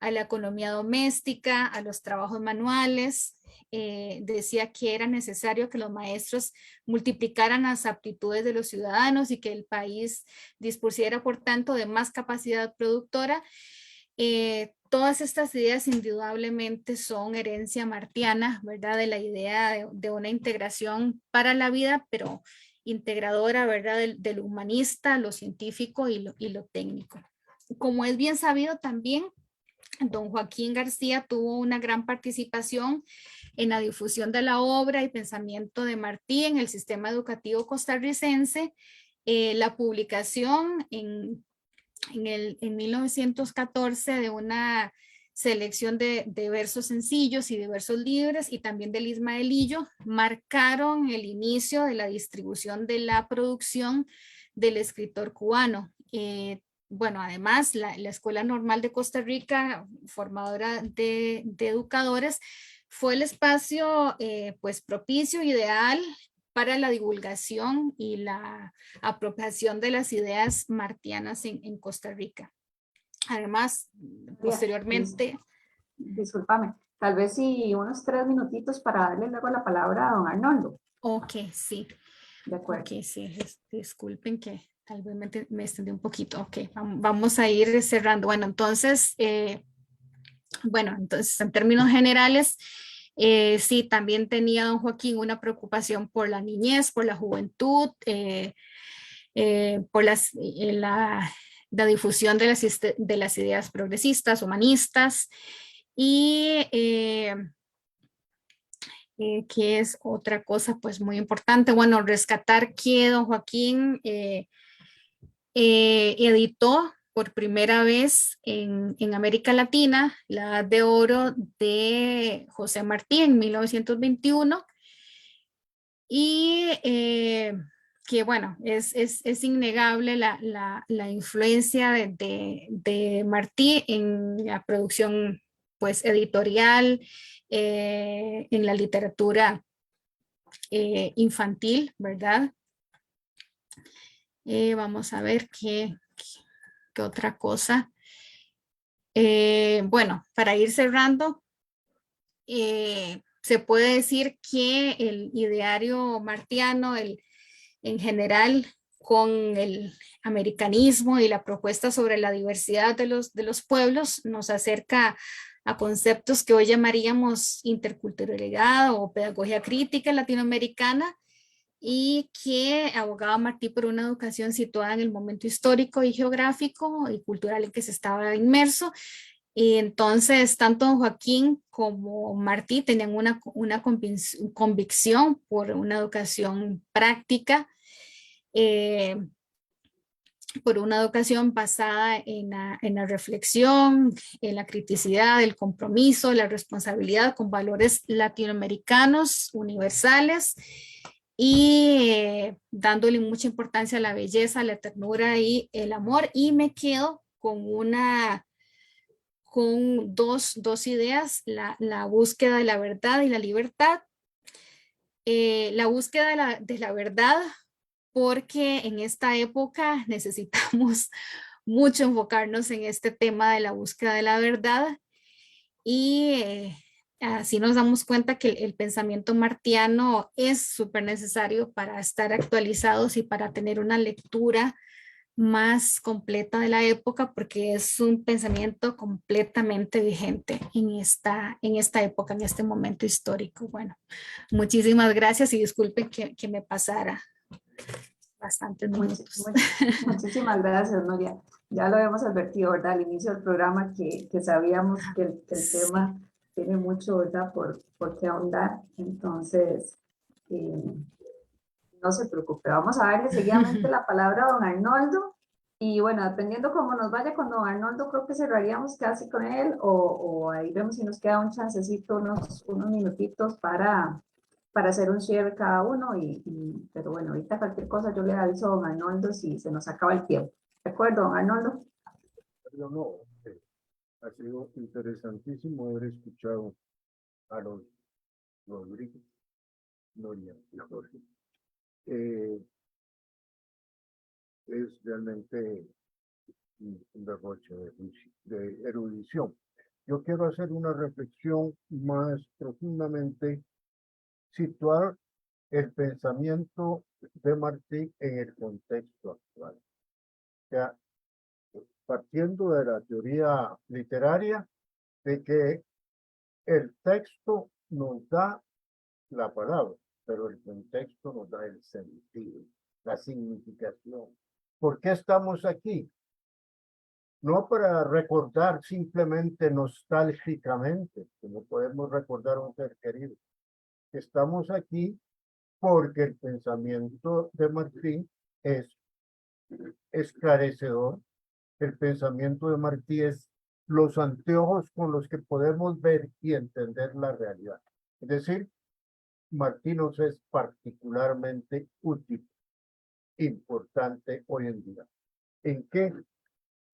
a la economía doméstica, a los trabajos manuales. Decía que era necesario que los maestros multiplicaran las aptitudes de los ciudadanos y que el país dispusiera, por tanto, de más capacidad productora. Todas estas ideas indudablemente son herencia martiana, ¿verdad? De la idea de una integración para la vida, pero integradora, ¿verdad? Del humanista, lo científico y lo técnico. Como es bien sabido también, don Joaquín García tuvo una gran participación en la difusión de la obra y pensamiento de Martí en el sistema educativo costarricense. La publicación en 1914 de una selección de versos sencillos y de versos libres y también del Ismaelillo marcaron el inicio de la distribución de la producción del escritor cubano. Bueno, además, la Escuela Normal de Costa Rica, formadora de educadores, fue el espacio pues propicio, ideal para la divulgación y la apropiación de las ideas martianas en Costa Rica. Además, posteriormente... Discúlpame, tal vez si unos 3 minutitos para darle luego la palabra a don Arnoldo. Ok, sí. De acuerdo. Ok, sí, disculpen que tal vez me extendí un poquito. Ok, vamos a ir cerrando. Bueno, entonces, en términos generales, sí, también tenía don Joaquín una preocupación por la niñez, por la juventud, por la difusión de las ideas progresistas, humanistas y... que es otra cosa pues muy importante, bueno, rescatar que don Joaquín editó por primera vez en América Latina la Edad de Oro de José Martí en 1921 y que bueno, es innegable la influencia de Martí en la producción pues editorial, en la literatura infantil, ¿verdad? Vamos a ver qué otra cosa. Bueno, para ir cerrando, se puede decir que el ideario martiano, en general, con el americanismo y la propuesta sobre la diversidad de los pueblos, nos acerca a conceptos que hoy llamaríamos interculturalidad o pedagogía crítica latinoamericana, y que abogaba Martí por una educación situada en el momento histórico y geográfico y cultural en que se estaba inmerso. Y entonces, tanto don Joaquín como Martí tenían una convicción por una educación práctica, por una educación basada en la reflexión, en la criticidad, el compromiso, la responsabilidad con valores latinoamericanos universales, y dándole mucha importancia a la belleza, la ternura y el amor. Y me quedo con dos ideas: la búsqueda de la verdad y la libertad. La búsqueda de la verdad, porque en esta época necesitamos mucho enfocarnos en este tema de la búsqueda de la verdad, y así nos damos cuenta que el pensamiento martiano es súper necesario para estar actualizados y para tener una lectura más completa de la época, porque es un pensamiento completamente vigente en esta época, en este momento histórico. Bueno, muchísimas gracias y disculpen que me pasara bastantes minutos. Muchísimas gracias, Noria. Ya lo habíamos advertido, ¿verdad? Al inicio del programa que sabíamos que el tema tiene mucho, ¿verdad? Por qué ahondar. Entonces, no se preocupe. Vamos a darle seguidamente la palabra a don Arnoldo. Y bueno, dependiendo cómo nos vaya con don Arnoldo, creo que cerraríamos casi con él, o ahí vemos si nos queda un chancecito, unos minutitos para hacer un cierre cada uno. Pero bueno, ahorita cualquier cosa yo le aviso a don Arnoldo si se nos acaba el tiempo. ¿De acuerdo, don Arnoldo? Pero no, ha sido interesantísimo haber escuchado a los Rodríguez, Noria y Jorge. Es realmente un derroche de erudición. Yo quiero hacer una reflexión más profundamente, situar el pensamiento de Martí en el contexto actual. O sea, partiendo de la teoría literaria de que el texto nos da la palabra, pero el contexto nos da el sentido, la significación. ¿Por qué estamos aquí? No para recordar simplemente nostálgicamente, como podemos recordar a un ser querido. Estamos aquí porque el pensamiento de Martí es esclarecedor. El pensamiento de Martí es los anteojos con los que podemos ver y entender la realidad. Es decir, Martí nos es particularmente útil, importante hoy en día. ¿En qué?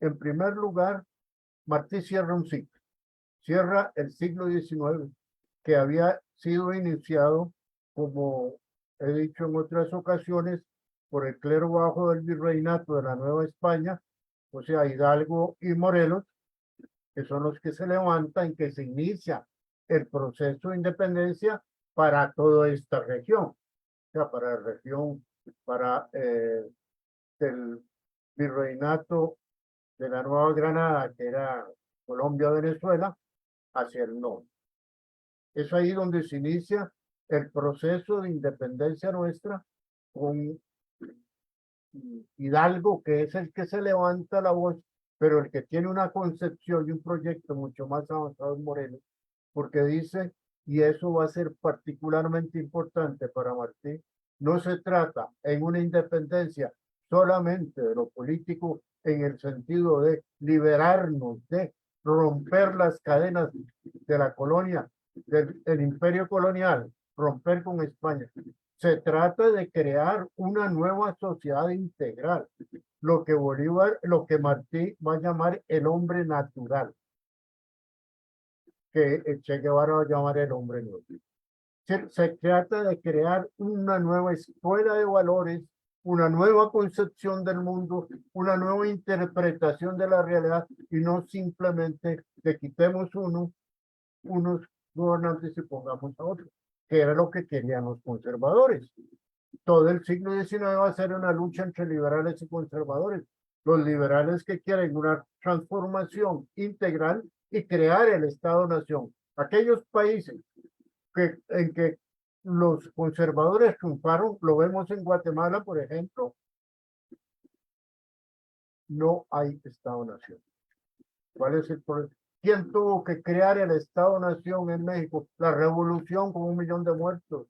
En primer lugar, Martí cierra un ciclo. Cierra el siglo XIX, que había sido iniciado, como he dicho en otras ocasiones, por el clero bajo del virreinato de la Nueva España, o sea, Hidalgo y Morelos, que son los que se levantan, que se inicia el proceso de independencia para toda esta región, o sea, para la región, para el virreinato de la Nueva Granada, que era Colombia, Venezuela, hacia el norte. Es ahí donde se inicia el proceso de independencia nuestra, con Hidalgo, que es el que se levanta la voz, pero el que tiene una concepción y un proyecto mucho más avanzado en Morelos, porque dice, y eso va a ser particularmente importante para Martí, no se trata en una independencia solamente de lo político en el sentido de liberarnos, de romper las cadenas de la colonia, del imperio colonial, romper con España. Se trata de crear una nueva sociedad integral, lo que Martí va a llamar el hombre natural, que Che Guevara va a llamar el hombre nuevo. Se trata de crear una nueva escuela de valores una nueva concepción del mundo, una nueva interpretación de la realidad y no simplemente le quitemos unos gobernantes y pongamos a otros, que era lo que querían los conservadores. Todo el siglo XIX va a ser una lucha entre liberales y conservadores. Los liberales que quieren una transformación integral y crear el Estado-Nación. Aquellos países en que los conservadores triunfaron, lo vemos en Guatemala, por ejemplo, no hay Estado-Nación. ¿Cuál es el problema? ¿Quién tuvo que crear el Estado-Nación en México? La revolución con 1 millón de muertos.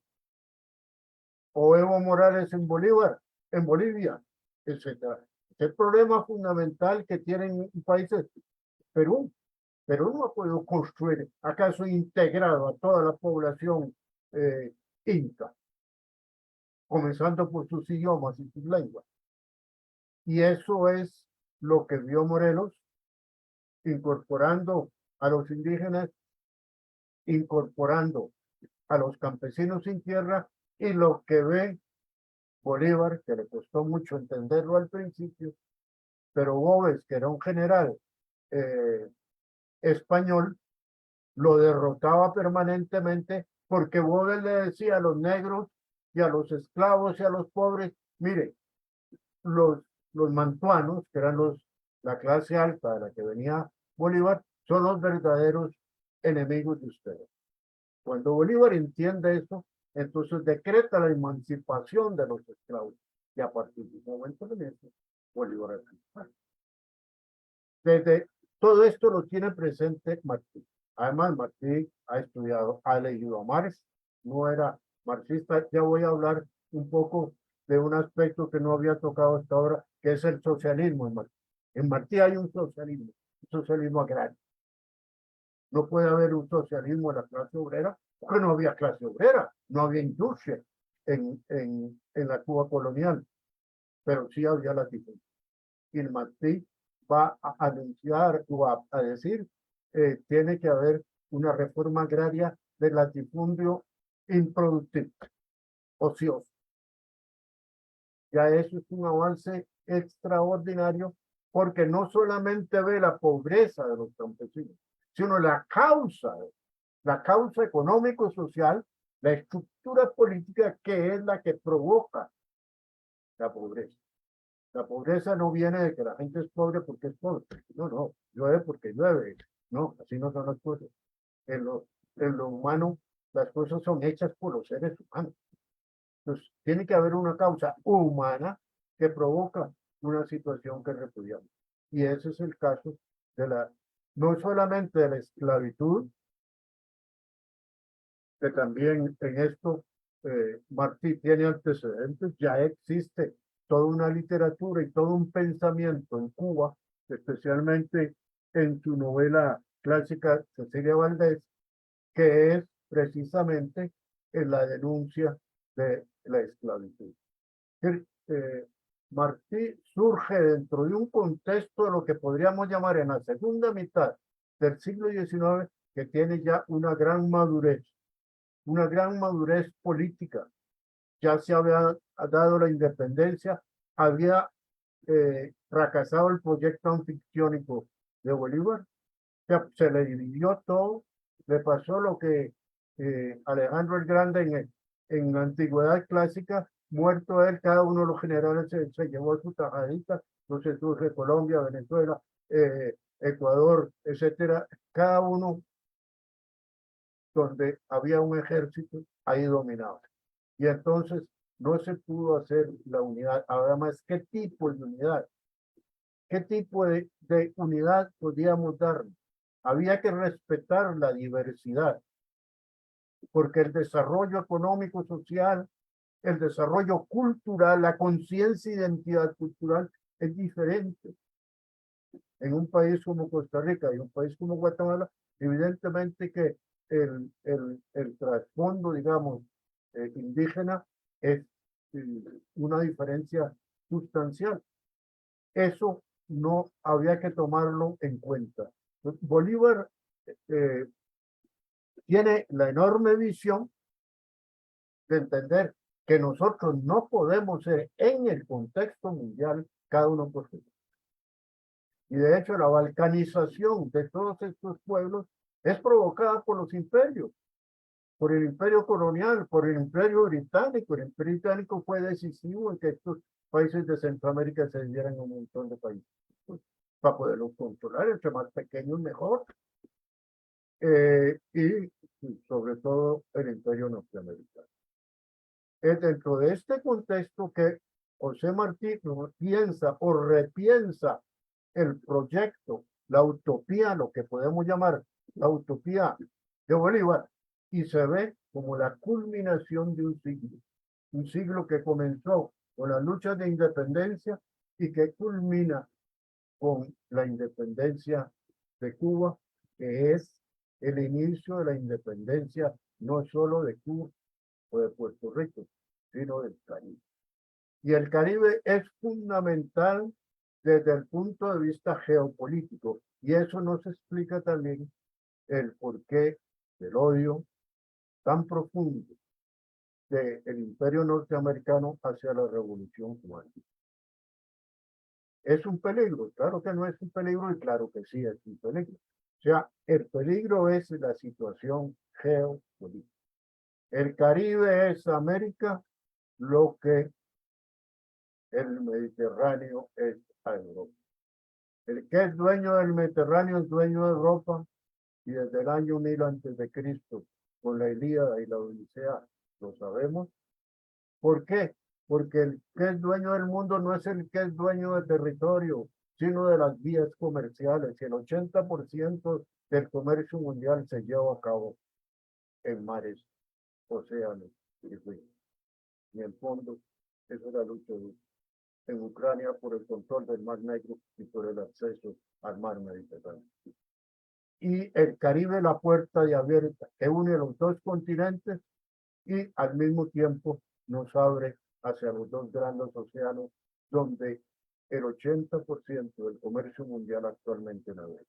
O Evo Morales en Bolívar, en Bolivia, etc. El problema fundamental que tienen países, Perú. Perú no ha podido construir, acaso integrado a toda la población inca, comenzando por sus idiomas y sus lenguas. Y eso es lo que vio Morelos, incorporando a los indígenas, incorporando a los campesinos sin tierra, y lo que ve Bolívar, que le costó mucho entenderlo al principio, pero Gómez, que era un general español, lo derrotaba permanentemente porque Gómez le decía a los negros y a los esclavos y a los pobres, mire, los mantuanos, que eran la clase alta de la que venía Bolívar, son los verdaderos enemigos de ustedes. Cuando Bolívar entiende eso, entonces decreta la emancipación de los esclavos. Y a partir de ese momento de eso, Bolívar es desde todo esto lo tiene presente Martí. Además, Martí ha estudiado, ha leído a Marx, no era marxista. Ya voy a hablar un poco de un aspecto que no había tocado hasta ahora, que es el socialismo en Martí. En Martí hay un socialismo agrario. No puede haber un socialismo en la clase obrera, porque no había clase obrera, no había industria en la Cuba colonial, pero sí había latifundio. Y el Martí va a anunciar o a decir, tiene que haber una reforma agraria del latifundio improductivo, ocioso. Ya eso es un avance extraordinario, porque no solamente ve la pobreza de los campesinos, sino la causa económico-social, la estructura política que es la que provoca la pobreza. La pobreza no viene de que la gente es pobre porque es pobre. No, llueve porque llueve. No, así no son las cosas. En lo humano, las cosas son hechas por los seres humanos. Entonces, tiene que haber una causa humana que provoca una situación que repudiamos. Y ese es el caso no solamente de la esclavitud, que también en esto Martí tiene antecedentes, ya existe toda una literatura y todo un pensamiento en Cuba, especialmente en su novela clásica Cecilia Valdés, que es precisamente en la denuncia de la esclavitud. Martí surge dentro de un contexto de lo que podríamos llamar en la segunda mitad del siglo XIX, que tiene ya una gran madurez política. Ya se había dado la independencia, había fracasado el proyecto anficciónico de Bolívar, se le dividió todo, le pasó lo que Alejandro el Grande en la antigüedad clásica, muerto él, cada uno de los generales se llevó su tajadita, entonces surge Colombia, Venezuela, Ecuador, etcétera, cada uno donde había un ejército ahí dominado. Y entonces no se pudo hacer la unidad. Además, ¿qué tipo de unidad? ¿Qué tipo de unidad podíamos dar? Había que respetar la diversidad, porque el desarrollo económico, social, el desarrollo cultural, la conciencia e identidad cultural es diferente. En un país como Costa Rica y un país como Guatemala, evidentemente que el trasfondo, digamos, indígena es una diferencia sustancial. Eso no había que tomarlo en cuenta. Bolívar tiene la enorme visión de entender que nosotros no podemos ser en el contexto mundial, cada uno por sí. Y de hecho la balcanización de todos estos pueblos es provocada por los imperios, por el imperio colonial, por el imperio británico. El imperio británico fue decisivo en que estos países de Centroamérica se dieran un montón de países, pues, para poderlos controlar, entre más pequeños mejor. Y sobre todo el imperio norteamericano. Es dentro de este contexto que José Martí piensa o repiensa el proyecto, la utopía, lo que podemos llamar la utopía de Bolívar, y se ve como la culminación de un siglo que comenzó con las luchas de independencia y que culmina con la independencia de Cuba, que es el inicio de la independencia no solo de Cuba o de Puerto Rico, sino del Caribe. Y el Caribe es fundamental desde el punto de vista geopolítico, y eso nos explica también el porqué del odio tan profundo del imperio norteamericano hacia la revolución cubana. ¿Es un peligro? Claro que no es un peligro y claro que sí es un peligro. O sea, el peligro es la situación geopolítica. El Caribe es América, lo que el Mediterráneo es a Europa. El que es dueño del Mediterráneo es dueño de Europa, y desde el año 1000 antes de Cristo, con la Ilíada y la Odisea, lo sabemos. ¿Por qué? Porque el que es dueño del mundo no es el que es dueño del territorio, sino de las vías comerciales. Y el 80% del comercio mundial se lleva a cabo en mares, océanos y ríos. Y en fondo, esa es la lucha en Ucrania por el control del Mar Negro y por el acceso al Mar Mediterráneo. Y el Caribe, la puerta de abierta que une los dos continentes y al mismo tiempo nos abre hacia los dos grandes océanos, donde el 80% del comercio mundial actualmente navega.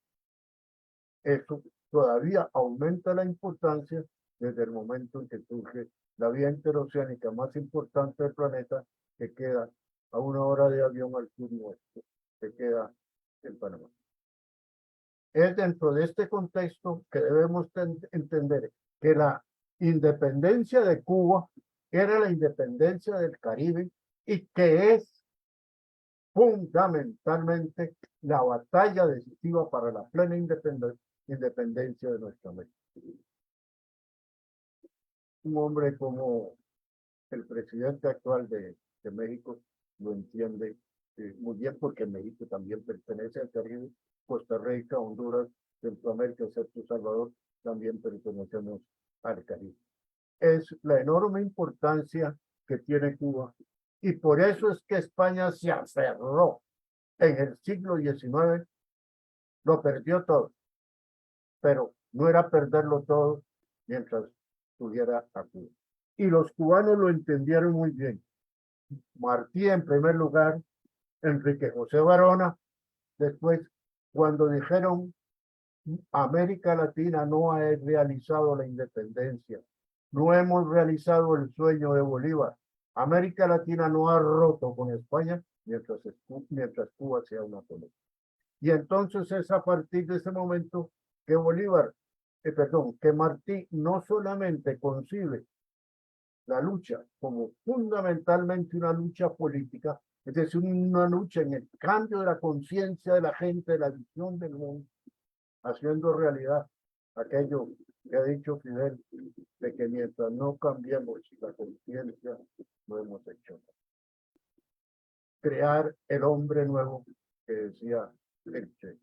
Eso todavía aumenta la importancia desde el momento en que surge la vía interoceánica más importante del planeta, que queda a 1 hora de avión al sur nuestro, que queda en Panamá. Es dentro de este contexto que debemos entender que la independencia de Cuba era la independencia del Caribe y que es fundamentalmente la batalla decisiva para la plena independencia de nuestra América. Un hombre como el presidente actual de México lo entiende muy bien, porque México también pertenece al Caribe. Costa Rica, Honduras, Centroamérica, excepto Salvador, también pertenecemos al Caribe. Es la enorme importancia que tiene Cuba, y por eso es que España se aferró en el siglo XIX, lo perdió todo, pero no era perderlo todo mientras tuviera a Cuba. Y los cubanos lo entendieron muy bien. Martí en primer lugar, Enrique José Varona, después cuando dijeron América Latina no ha realizado la independencia, no hemos realizado el sueño de Bolívar, América Latina no ha roto con España mientras Cuba sea una colonia. Y entonces es a partir de ese momento que que Martí no solamente concibe la lucha como fundamentalmente una lucha política, es decir, una lucha en el cambio de la conciencia de la gente, de la visión del mundo, haciendo realidad aquello que ha dicho Fidel, de que mientras no cambiemos la conciencia, no hemos hecho nada. Crear el hombre nuevo que decía el Che.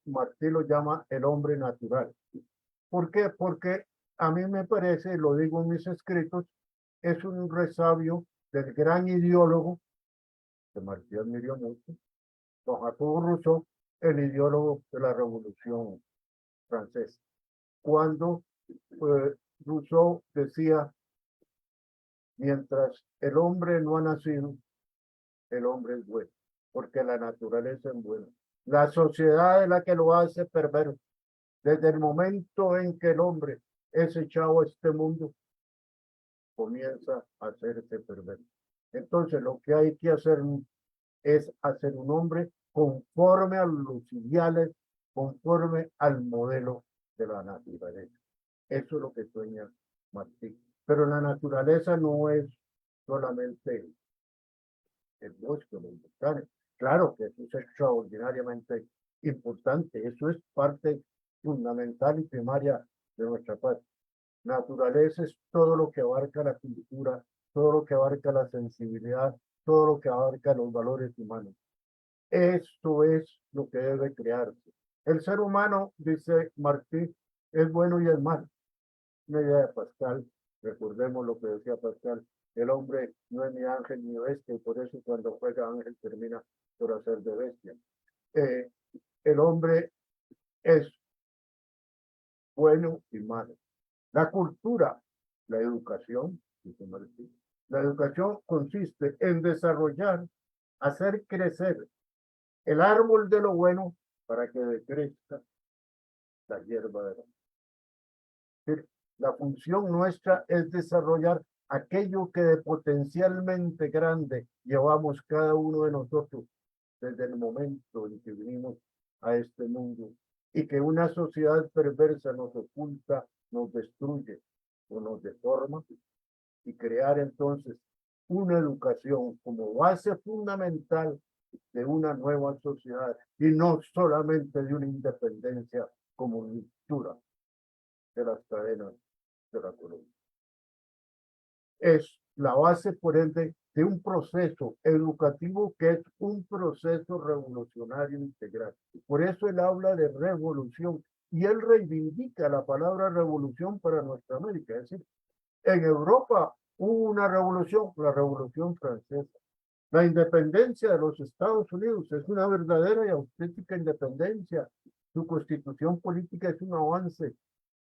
Martí lo llama el hombre natural. ¿Por qué? Porque a mí me parece, lo digo en mis escritos, es un resabio del gran ideólogo, que Martí admiró mucho, don Jacobo Rousseau, el ideólogo de la Revolución Francesa. Cuando Rousseau decía, mientras el hombre no ha nacido, el hombre es bueno, porque la naturaleza es buena. La sociedad es la que lo hace perverso. Desde el momento en que el hombre es echado a este mundo, comienza a hacerse perverso. Entonces, lo que hay que hacer es hacer un hombre conforme a los ideales, conforme al modelo de la naturaleza. Eso es lo que sueña Martí. Pero la naturaleza no es solamente el bosque, los volcanes. Claro que eso es extraordinariamente importante. Eso es parte fundamental y primaria de nuestra paz. Naturaleza es todo lo que abarca la cultura, todo lo que abarca la sensibilidad, todo lo que abarca los valores humanos. Esto es lo que debe crearse. El ser humano, dice Martí, es bueno y es malo. Una idea de Pascal, recordemos lo que decía Pascal, el hombre no es ni ángel ni bestia, y por eso cuando juega ángel termina por hacer de bestia. El hombre es bueno y malo. La cultura, la educación, dice Martí, la educación consiste en desarrollar, hacer crecer el árbol de lo bueno para que decrezca la hierba de la vida. La función nuestra es desarrollar aquello que de potencialmente grande llevamos cada uno de nosotros desde el momento en que vinimos a este mundo y que una sociedad perversa nos oculta, nos destruye o nos deforma, y crear entonces una educación como base fundamental de una nueva sociedad y no solamente de una independencia como ruptura de las cadenas de la colonia. Es la base, por ende, de un proceso educativo que es un proceso revolucionario integral. Por eso él habla de revolución y él reivindica la palabra revolución para nuestra América. Es decir, en Europa hubo una revolución, la Revolución Francesa. La independencia de los Estados Unidos es una verdadera y auténtica independencia. Su constitución política es un avance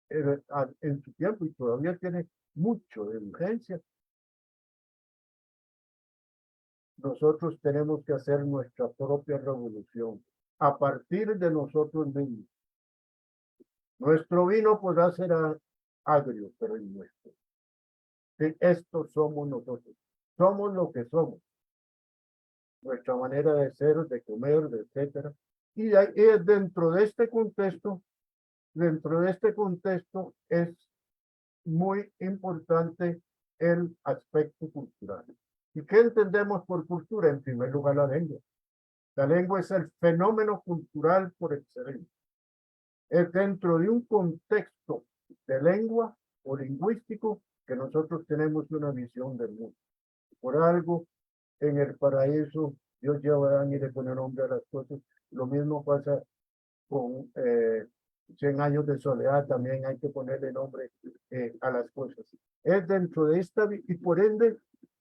en su tiempo y todavía tiene mucho de vigencia. Nosotros tenemos que hacer nuestra propia revolución a partir de nosotros mismos. Nuestro vino podrá ser agrio, pero es nuestro. Sí, estos somos nosotros. Somos lo que somos. Nuestra manera de ser, de comer, de etcétera. Y dentro de este contexto es muy importante el aspecto cultural. ¿Y qué entendemos por cultura? En primer lugar, la lengua. La lengua es el fenómeno cultural por excelencia. Es dentro de un contexto de lengua o lingüístico que nosotros tenemos una visión del mundo. Por algo, en el paraíso, Dios lleva a Adán y le pone nombre a las cosas. Lo mismo pasa con 100 años de soledad, también hay que ponerle nombre a las cosas. Es dentro de esta, y por ende,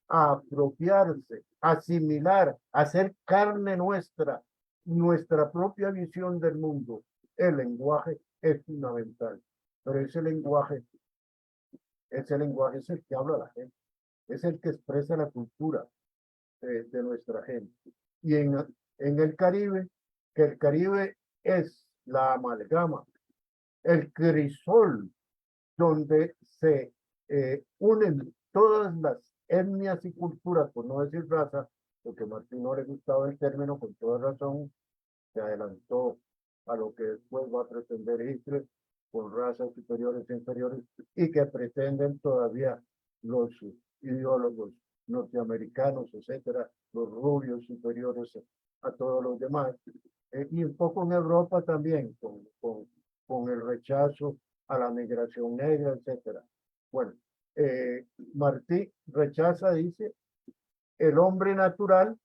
apropiarse, asimilar, hacer carne nuestra propia visión del mundo. El lenguaje es fundamental, pero ese lenguaje es el que habla la gente, es el que expresa la cultura de nuestra gente. Y en el Caribe, que el Caribe es la amalgama, el crisol, donde se unen todas las etnias y culturas, por no decir raza, porque a Martín no le gustaba el término, con toda razón, se adelantó a lo que después va a pretender Hitler con razas superiores e inferiores y que pretenden todavía los ideólogos norteamericanos, etcétera, los rubios superiores a todos los demás. Y un poco en Europa también, con el rechazo a la migración negra, etcétera. Bueno, Martí rechaza, dice, el hombre natural,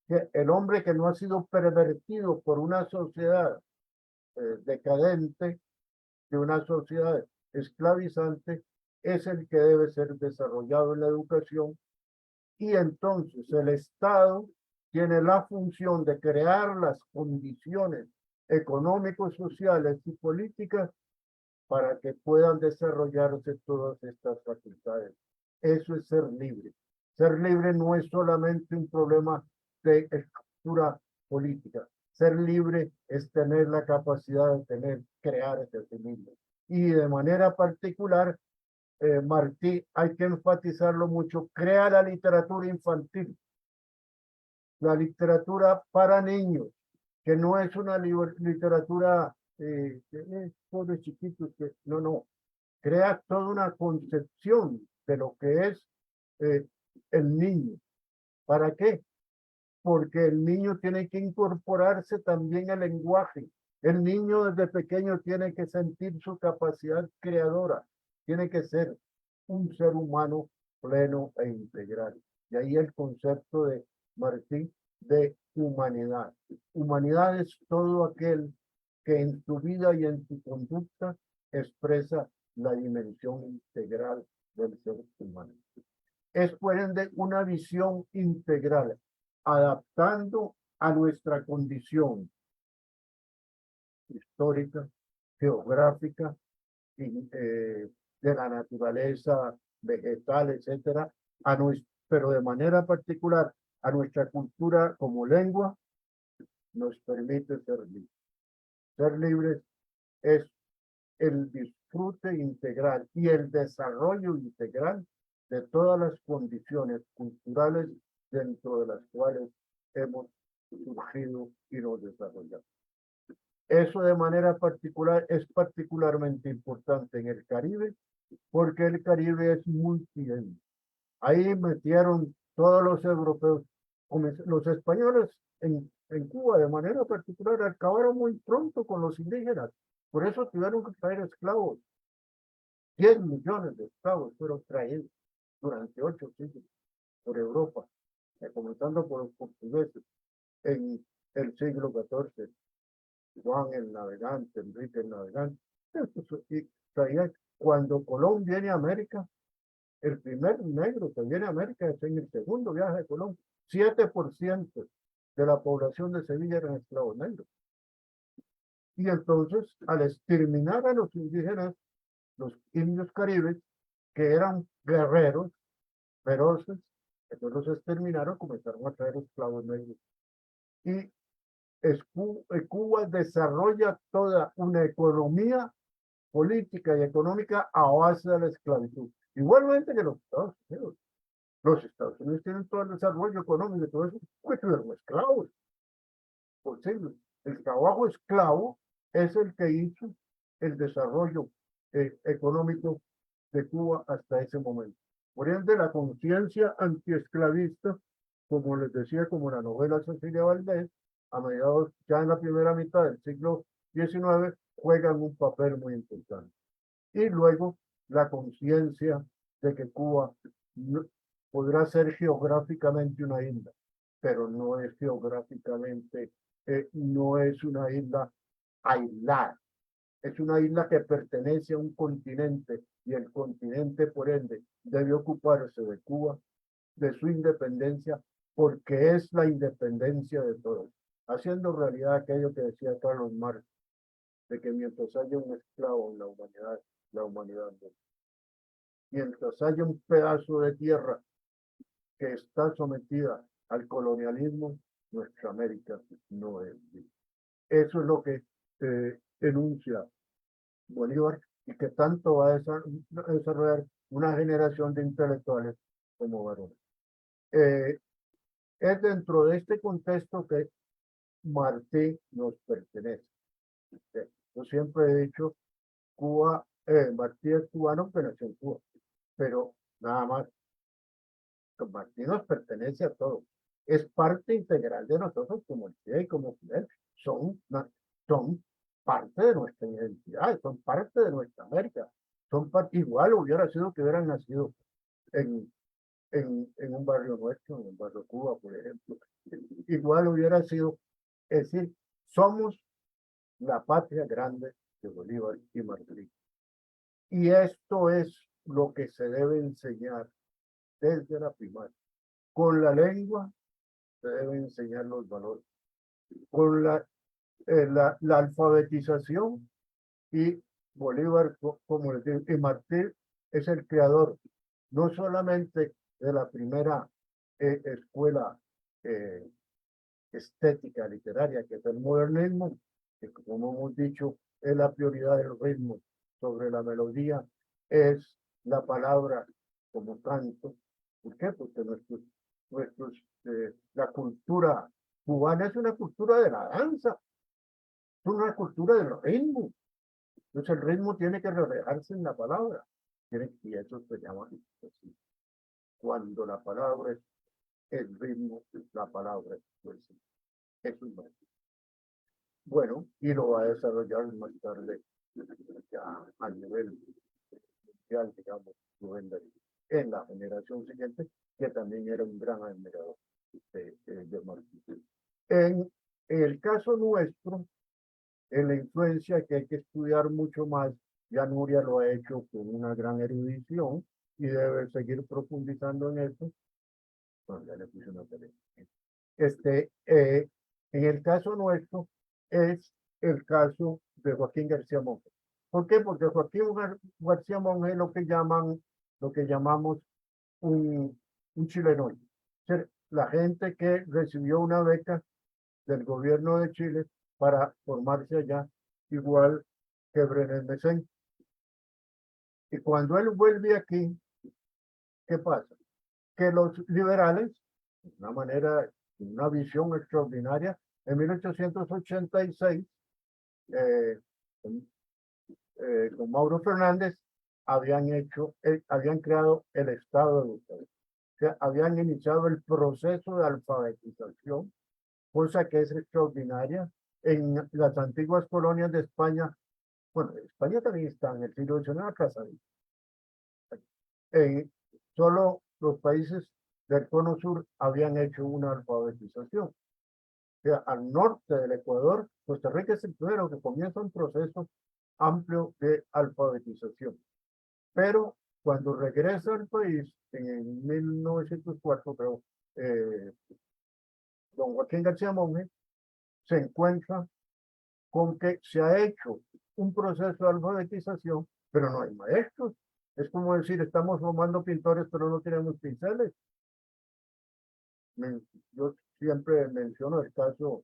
que el hombre que no ha sido pervertido por una sociedad decadente, de una sociedad esclavizante, es el que debe ser desarrollado en la educación, y entonces el Estado tiene la función de crear las condiciones económicos, sociales y políticas para que puedan desarrollarse todas estas facultades. Eso es ser libre. Ser libre no es solamente un problema de estructura política. Ser libre es tener la capacidad de crear ese mismo. Y de manera particular, Martí, hay que enfatizarlo mucho, crea la literatura infantil, la literatura para niños, que no es una literatura de chiquitos, no, crea toda una concepción de lo que es el niño. ¿Para qué? Porque el niño tiene que incorporarse también al lenguaje. El niño desde pequeño tiene que sentir su capacidad creadora, tiene que ser un ser humano pleno e integral. Y ahí el concepto de Martí de humanidad. Humanidad es todo aquel que en su vida y en su conducta expresa la dimensión integral del ser humano. Es por ende una visión integral, adaptando a nuestra condición histórica, geográfica, y, de la naturaleza vegetal, etcétera, pero de manera particular a nuestra cultura como lengua, nos permite ser libres. Ser libres es el disfrute integral y el desarrollo integral de todas las condiciones culturales dentro de las cuales hemos surgido y nos desarrollamos. Eso de manera particular es particularmente importante en el Caribe, porque el Caribe es multiétnico. Ahí metieron todos los europeos, los españoles en Cuba de manera particular acabaron muy pronto con los indígenas. Por eso tuvieron que traer esclavos. 10 millones de esclavos fueron traídos durante 8 siglos por Europa, comenzando por los portugueses en el siglo XIV. Juan el Navegante, Enrique el Navegante. Y traían, cuando Colón viene a América, el primer negro que viene a América es en el segundo viaje de Colón. 7% de la población de Sevilla eran esclavos negros. Y entonces, al exterminar a los indígenas, los indios caribes, que eran guerreros, feroces, entonces los exterminaron, comenzaron a traer esclavos negros. Y Cuba desarrolla toda una economía política y económica a base de la esclavitud. Igualmente que los Estados Unidos. Los Estados Unidos tienen todo el desarrollo económico y todo eso, pues tuvieron esclavos. Por siglos. El trabajo esclavo es el que hizo el desarrollo económico de Cuba hasta ese momento. Por ende, la conciencia antiesclavista, como les decía, como la novela Cecilia Valdés, a mediados, ya en la primera mitad del siglo XIX, juegan un papel muy importante. Y luego, la conciencia de que Cuba podrá ser geográficamente una isla, pero no es geográficamente, no es una isla aislada. Es una isla que pertenece a un continente y el continente, por ende, debe ocuparse de Cuba, de su independencia, porque es la independencia de todos, haciendo realidad aquello que decía Carlos Marx, de que mientras haya un esclavo en la humanidad no. Mientras haya un pedazo de tierra que está sometida al colonialismo, nuestra América no es libre. Eso es lo que enuncia Bolívar y que tanto va a desarrollar una generación de intelectuales como varones. Es dentro de este contexto que Martí nos pertenece. Yo siempre he dicho, Cuba, Martí es cubano que nació en Cuba, pero nada más, Martí nos pertenece a todos. Es parte integral de nosotros como el Che y como Fidel. Son parte de nuestra identidad, son parte de nuestra América. Igual hubiera sido que hubieran nacido en un barrio nuestro, en un barrio Cuba, por ejemplo. Igual hubiera sido, es decir, somos la patria grande de Bolívar y Martí. Y esto es lo que se debe enseñar desde la primaria. Con la lengua se deben enseñar los valores. Con la alfabetización, y Bolívar, como les digo, y Martí es el creador no solamente de la primera escuela estética literaria, que es el modernismo, que como hemos dicho, es la prioridad del ritmo sobre la melodía, es la palabra como canto. ¿Por qué? Porque la cultura cubana es una cultura de la danza, es una cultura del ritmo. Entonces el ritmo tiene que reflejarse en la palabra. Y eso se llama así. Cuando la palabra es el ritmo, la palabra es poesía. Eso es bueno. Bueno, y lo va a desarrollar más tarde ya a nivel mundial, digamos, Rubén Darío, en la generación siguiente, que también era un gran admirador de Martí. En el caso nuestro, en la influencia que hay que estudiar mucho más, ya Nuria lo ha hecho con una gran erudición y debe seguir profundizando en eso. Bueno, ya le puse una tarea. En el caso nuestro es el caso de Joaquín García Monge. ¿Por qué? Porque Joaquín García Monge es lo que llamamos un chilenoide. La gente que recibió una beca del gobierno de Chile para formarse allá, igual que Brené Messén. Y cuando él vuelve aquí, ¿qué pasa? Que los liberales, de una manera, una visión extraordinaria, en 1886, con Mauro Fernández, habían creado el Estado de Ustedes. O sea, habían iniciado el proceso de alfabetización, cosa que es extraordinaria. En las antiguas colonias de España, bueno, España también está en el siglo XIX, casadita. Solo los países del cono sur habían hecho una alfabetización. O sea, al norte del Ecuador, Costa Rica es el primero que comienza un proceso amplio de alfabetización. Pero cuando regresa al país, en 1904, creo, don Joaquín García Monge se encuentra con que se ha hecho un proceso de alfabetización, pero no hay maestros. Es como decir, estamos formando pintores, pero no tenemos pinceles. Yo siempre menciono el caso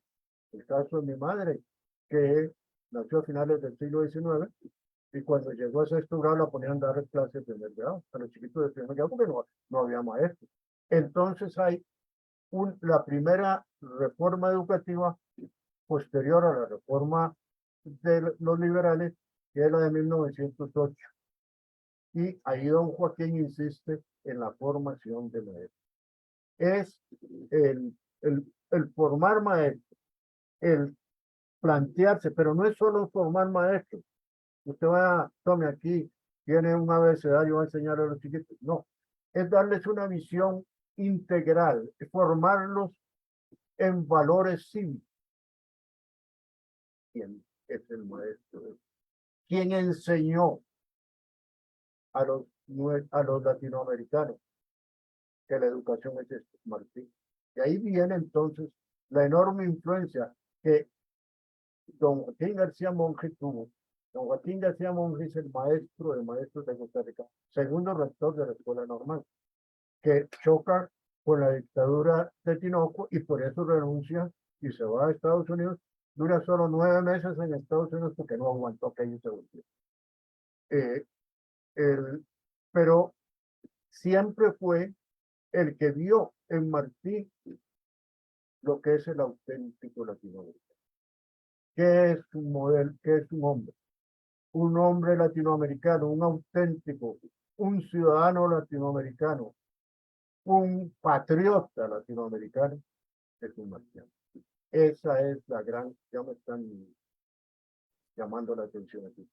de mi madre, que nació a finales del siglo XIX, y cuando llegó a sexto grado la ponían a dar clases de primer grado, a los chiquitos de primer grado, porque no había maestros. Entonces hay la primera reforma educativa posterior a la reforma de los liberales, que es la de 1908. Y ahí don Joaquín insiste en la formación de maestros. Es el formar maestros, el plantearse, pero no es solo formar maestros. Usted tome aquí, tiene un abecedario, va a enseñar a los chiquitos. No, es darles una visión integral, es formarlos en valores cívicos. ¿Quién es el maestro? ¿Quién enseñó a los latinoamericanos que la educación es esto? Martí. Y ahí viene entonces la enorme influencia que don Joaquín García Monge tuvo. Don Joaquín García Monge es el maestro de maestros de Costa Rica, segundo rector de la Escuela Normal, que choca con la dictadura de Tinoco y por eso renuncia y se va a Estados Unidos. Dura solo 9 meses en Estados Unidos porque no aguantó aquello se volvió. Pero siempre fue el que vio en Martí lo que es el auténtico latinoamericano. ¿Qué es un modelo? ¿Qué es un hombre? Un hombre latinoamericano, un auténtico, un ciudadano latinoamericano, un patriota latinoamericano, es un marciano. Esa es la gran, ya me están llamando la atención aquí.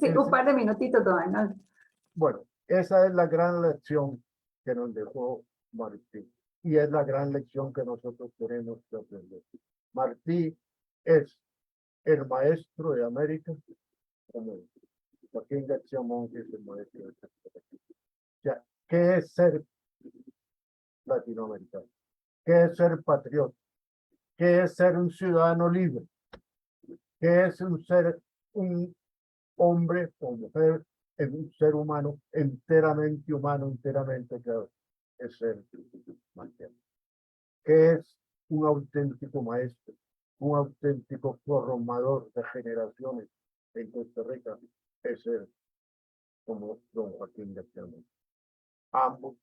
Sí, un par de minutitos, don Arnoldo. Bueno, esa es la gran lección que nos dejó Martí y es la gran lección que nosotros tenemos que aprender. Martí es el maestro de América, como Joaquín García Monge es el maestro de América. O sea, ¿qué es ser latinoamericano? ¿Qué es ser patriota? ¿Qué es ser un ciudadano libre? ¿Qué es ser un hombre o mujer, un ser humano, enteramente creado? Es ser marciano. ¿Qué es un auténtico maestro? Un auténtico formador de generaciones en Costa Rica es ser como don Joaquín García Mella. Ambos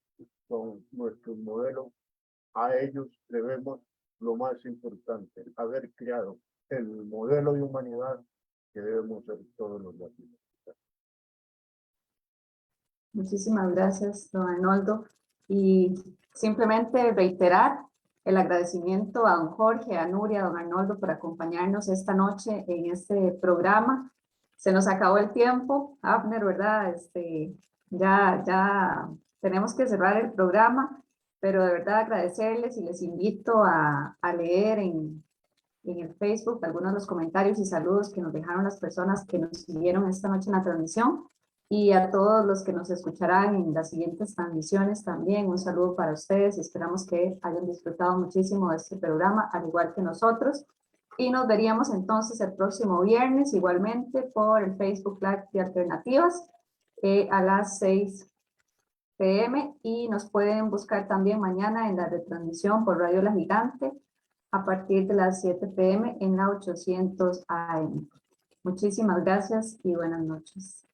son nuestros modelos. A ellos debemos lo más importante, haber creado el modelo de humanidad que debemos ser todos los latinos. Muchísimas gracias, don Arnoldo. Y simplemente reiterar el agradecimiento a don Jorge, a Nuria, a don Arnoldo por acompañarnos esta noche en este programa. Se nos acabó el tiempo, Abner, ¿verdad? Ya tenemos que cerrar el programa, pero de verdad agradecerles y les invito a leer en el Facebook algunos de los comentarios y saludos que nos dejaron las personas que nos siguieron esta noche en la transmisión, y a todos los que nos escucharán en las siguientes transmisiones también. Un saludo para ustedes y esperamos que hayan disfrutado muchísimo de este programa, al igual que nosotros. Y nos veríamos entonces el próximo viernes, igualmente por el Facebook Live de Alternativas, a las 6 p.m. Y nos pueden buscar también mañana en la retransmisión por Radio La Gigante a partir de las 7 p.m. en la 800 AM. Muchísimas gracias y buenas noches.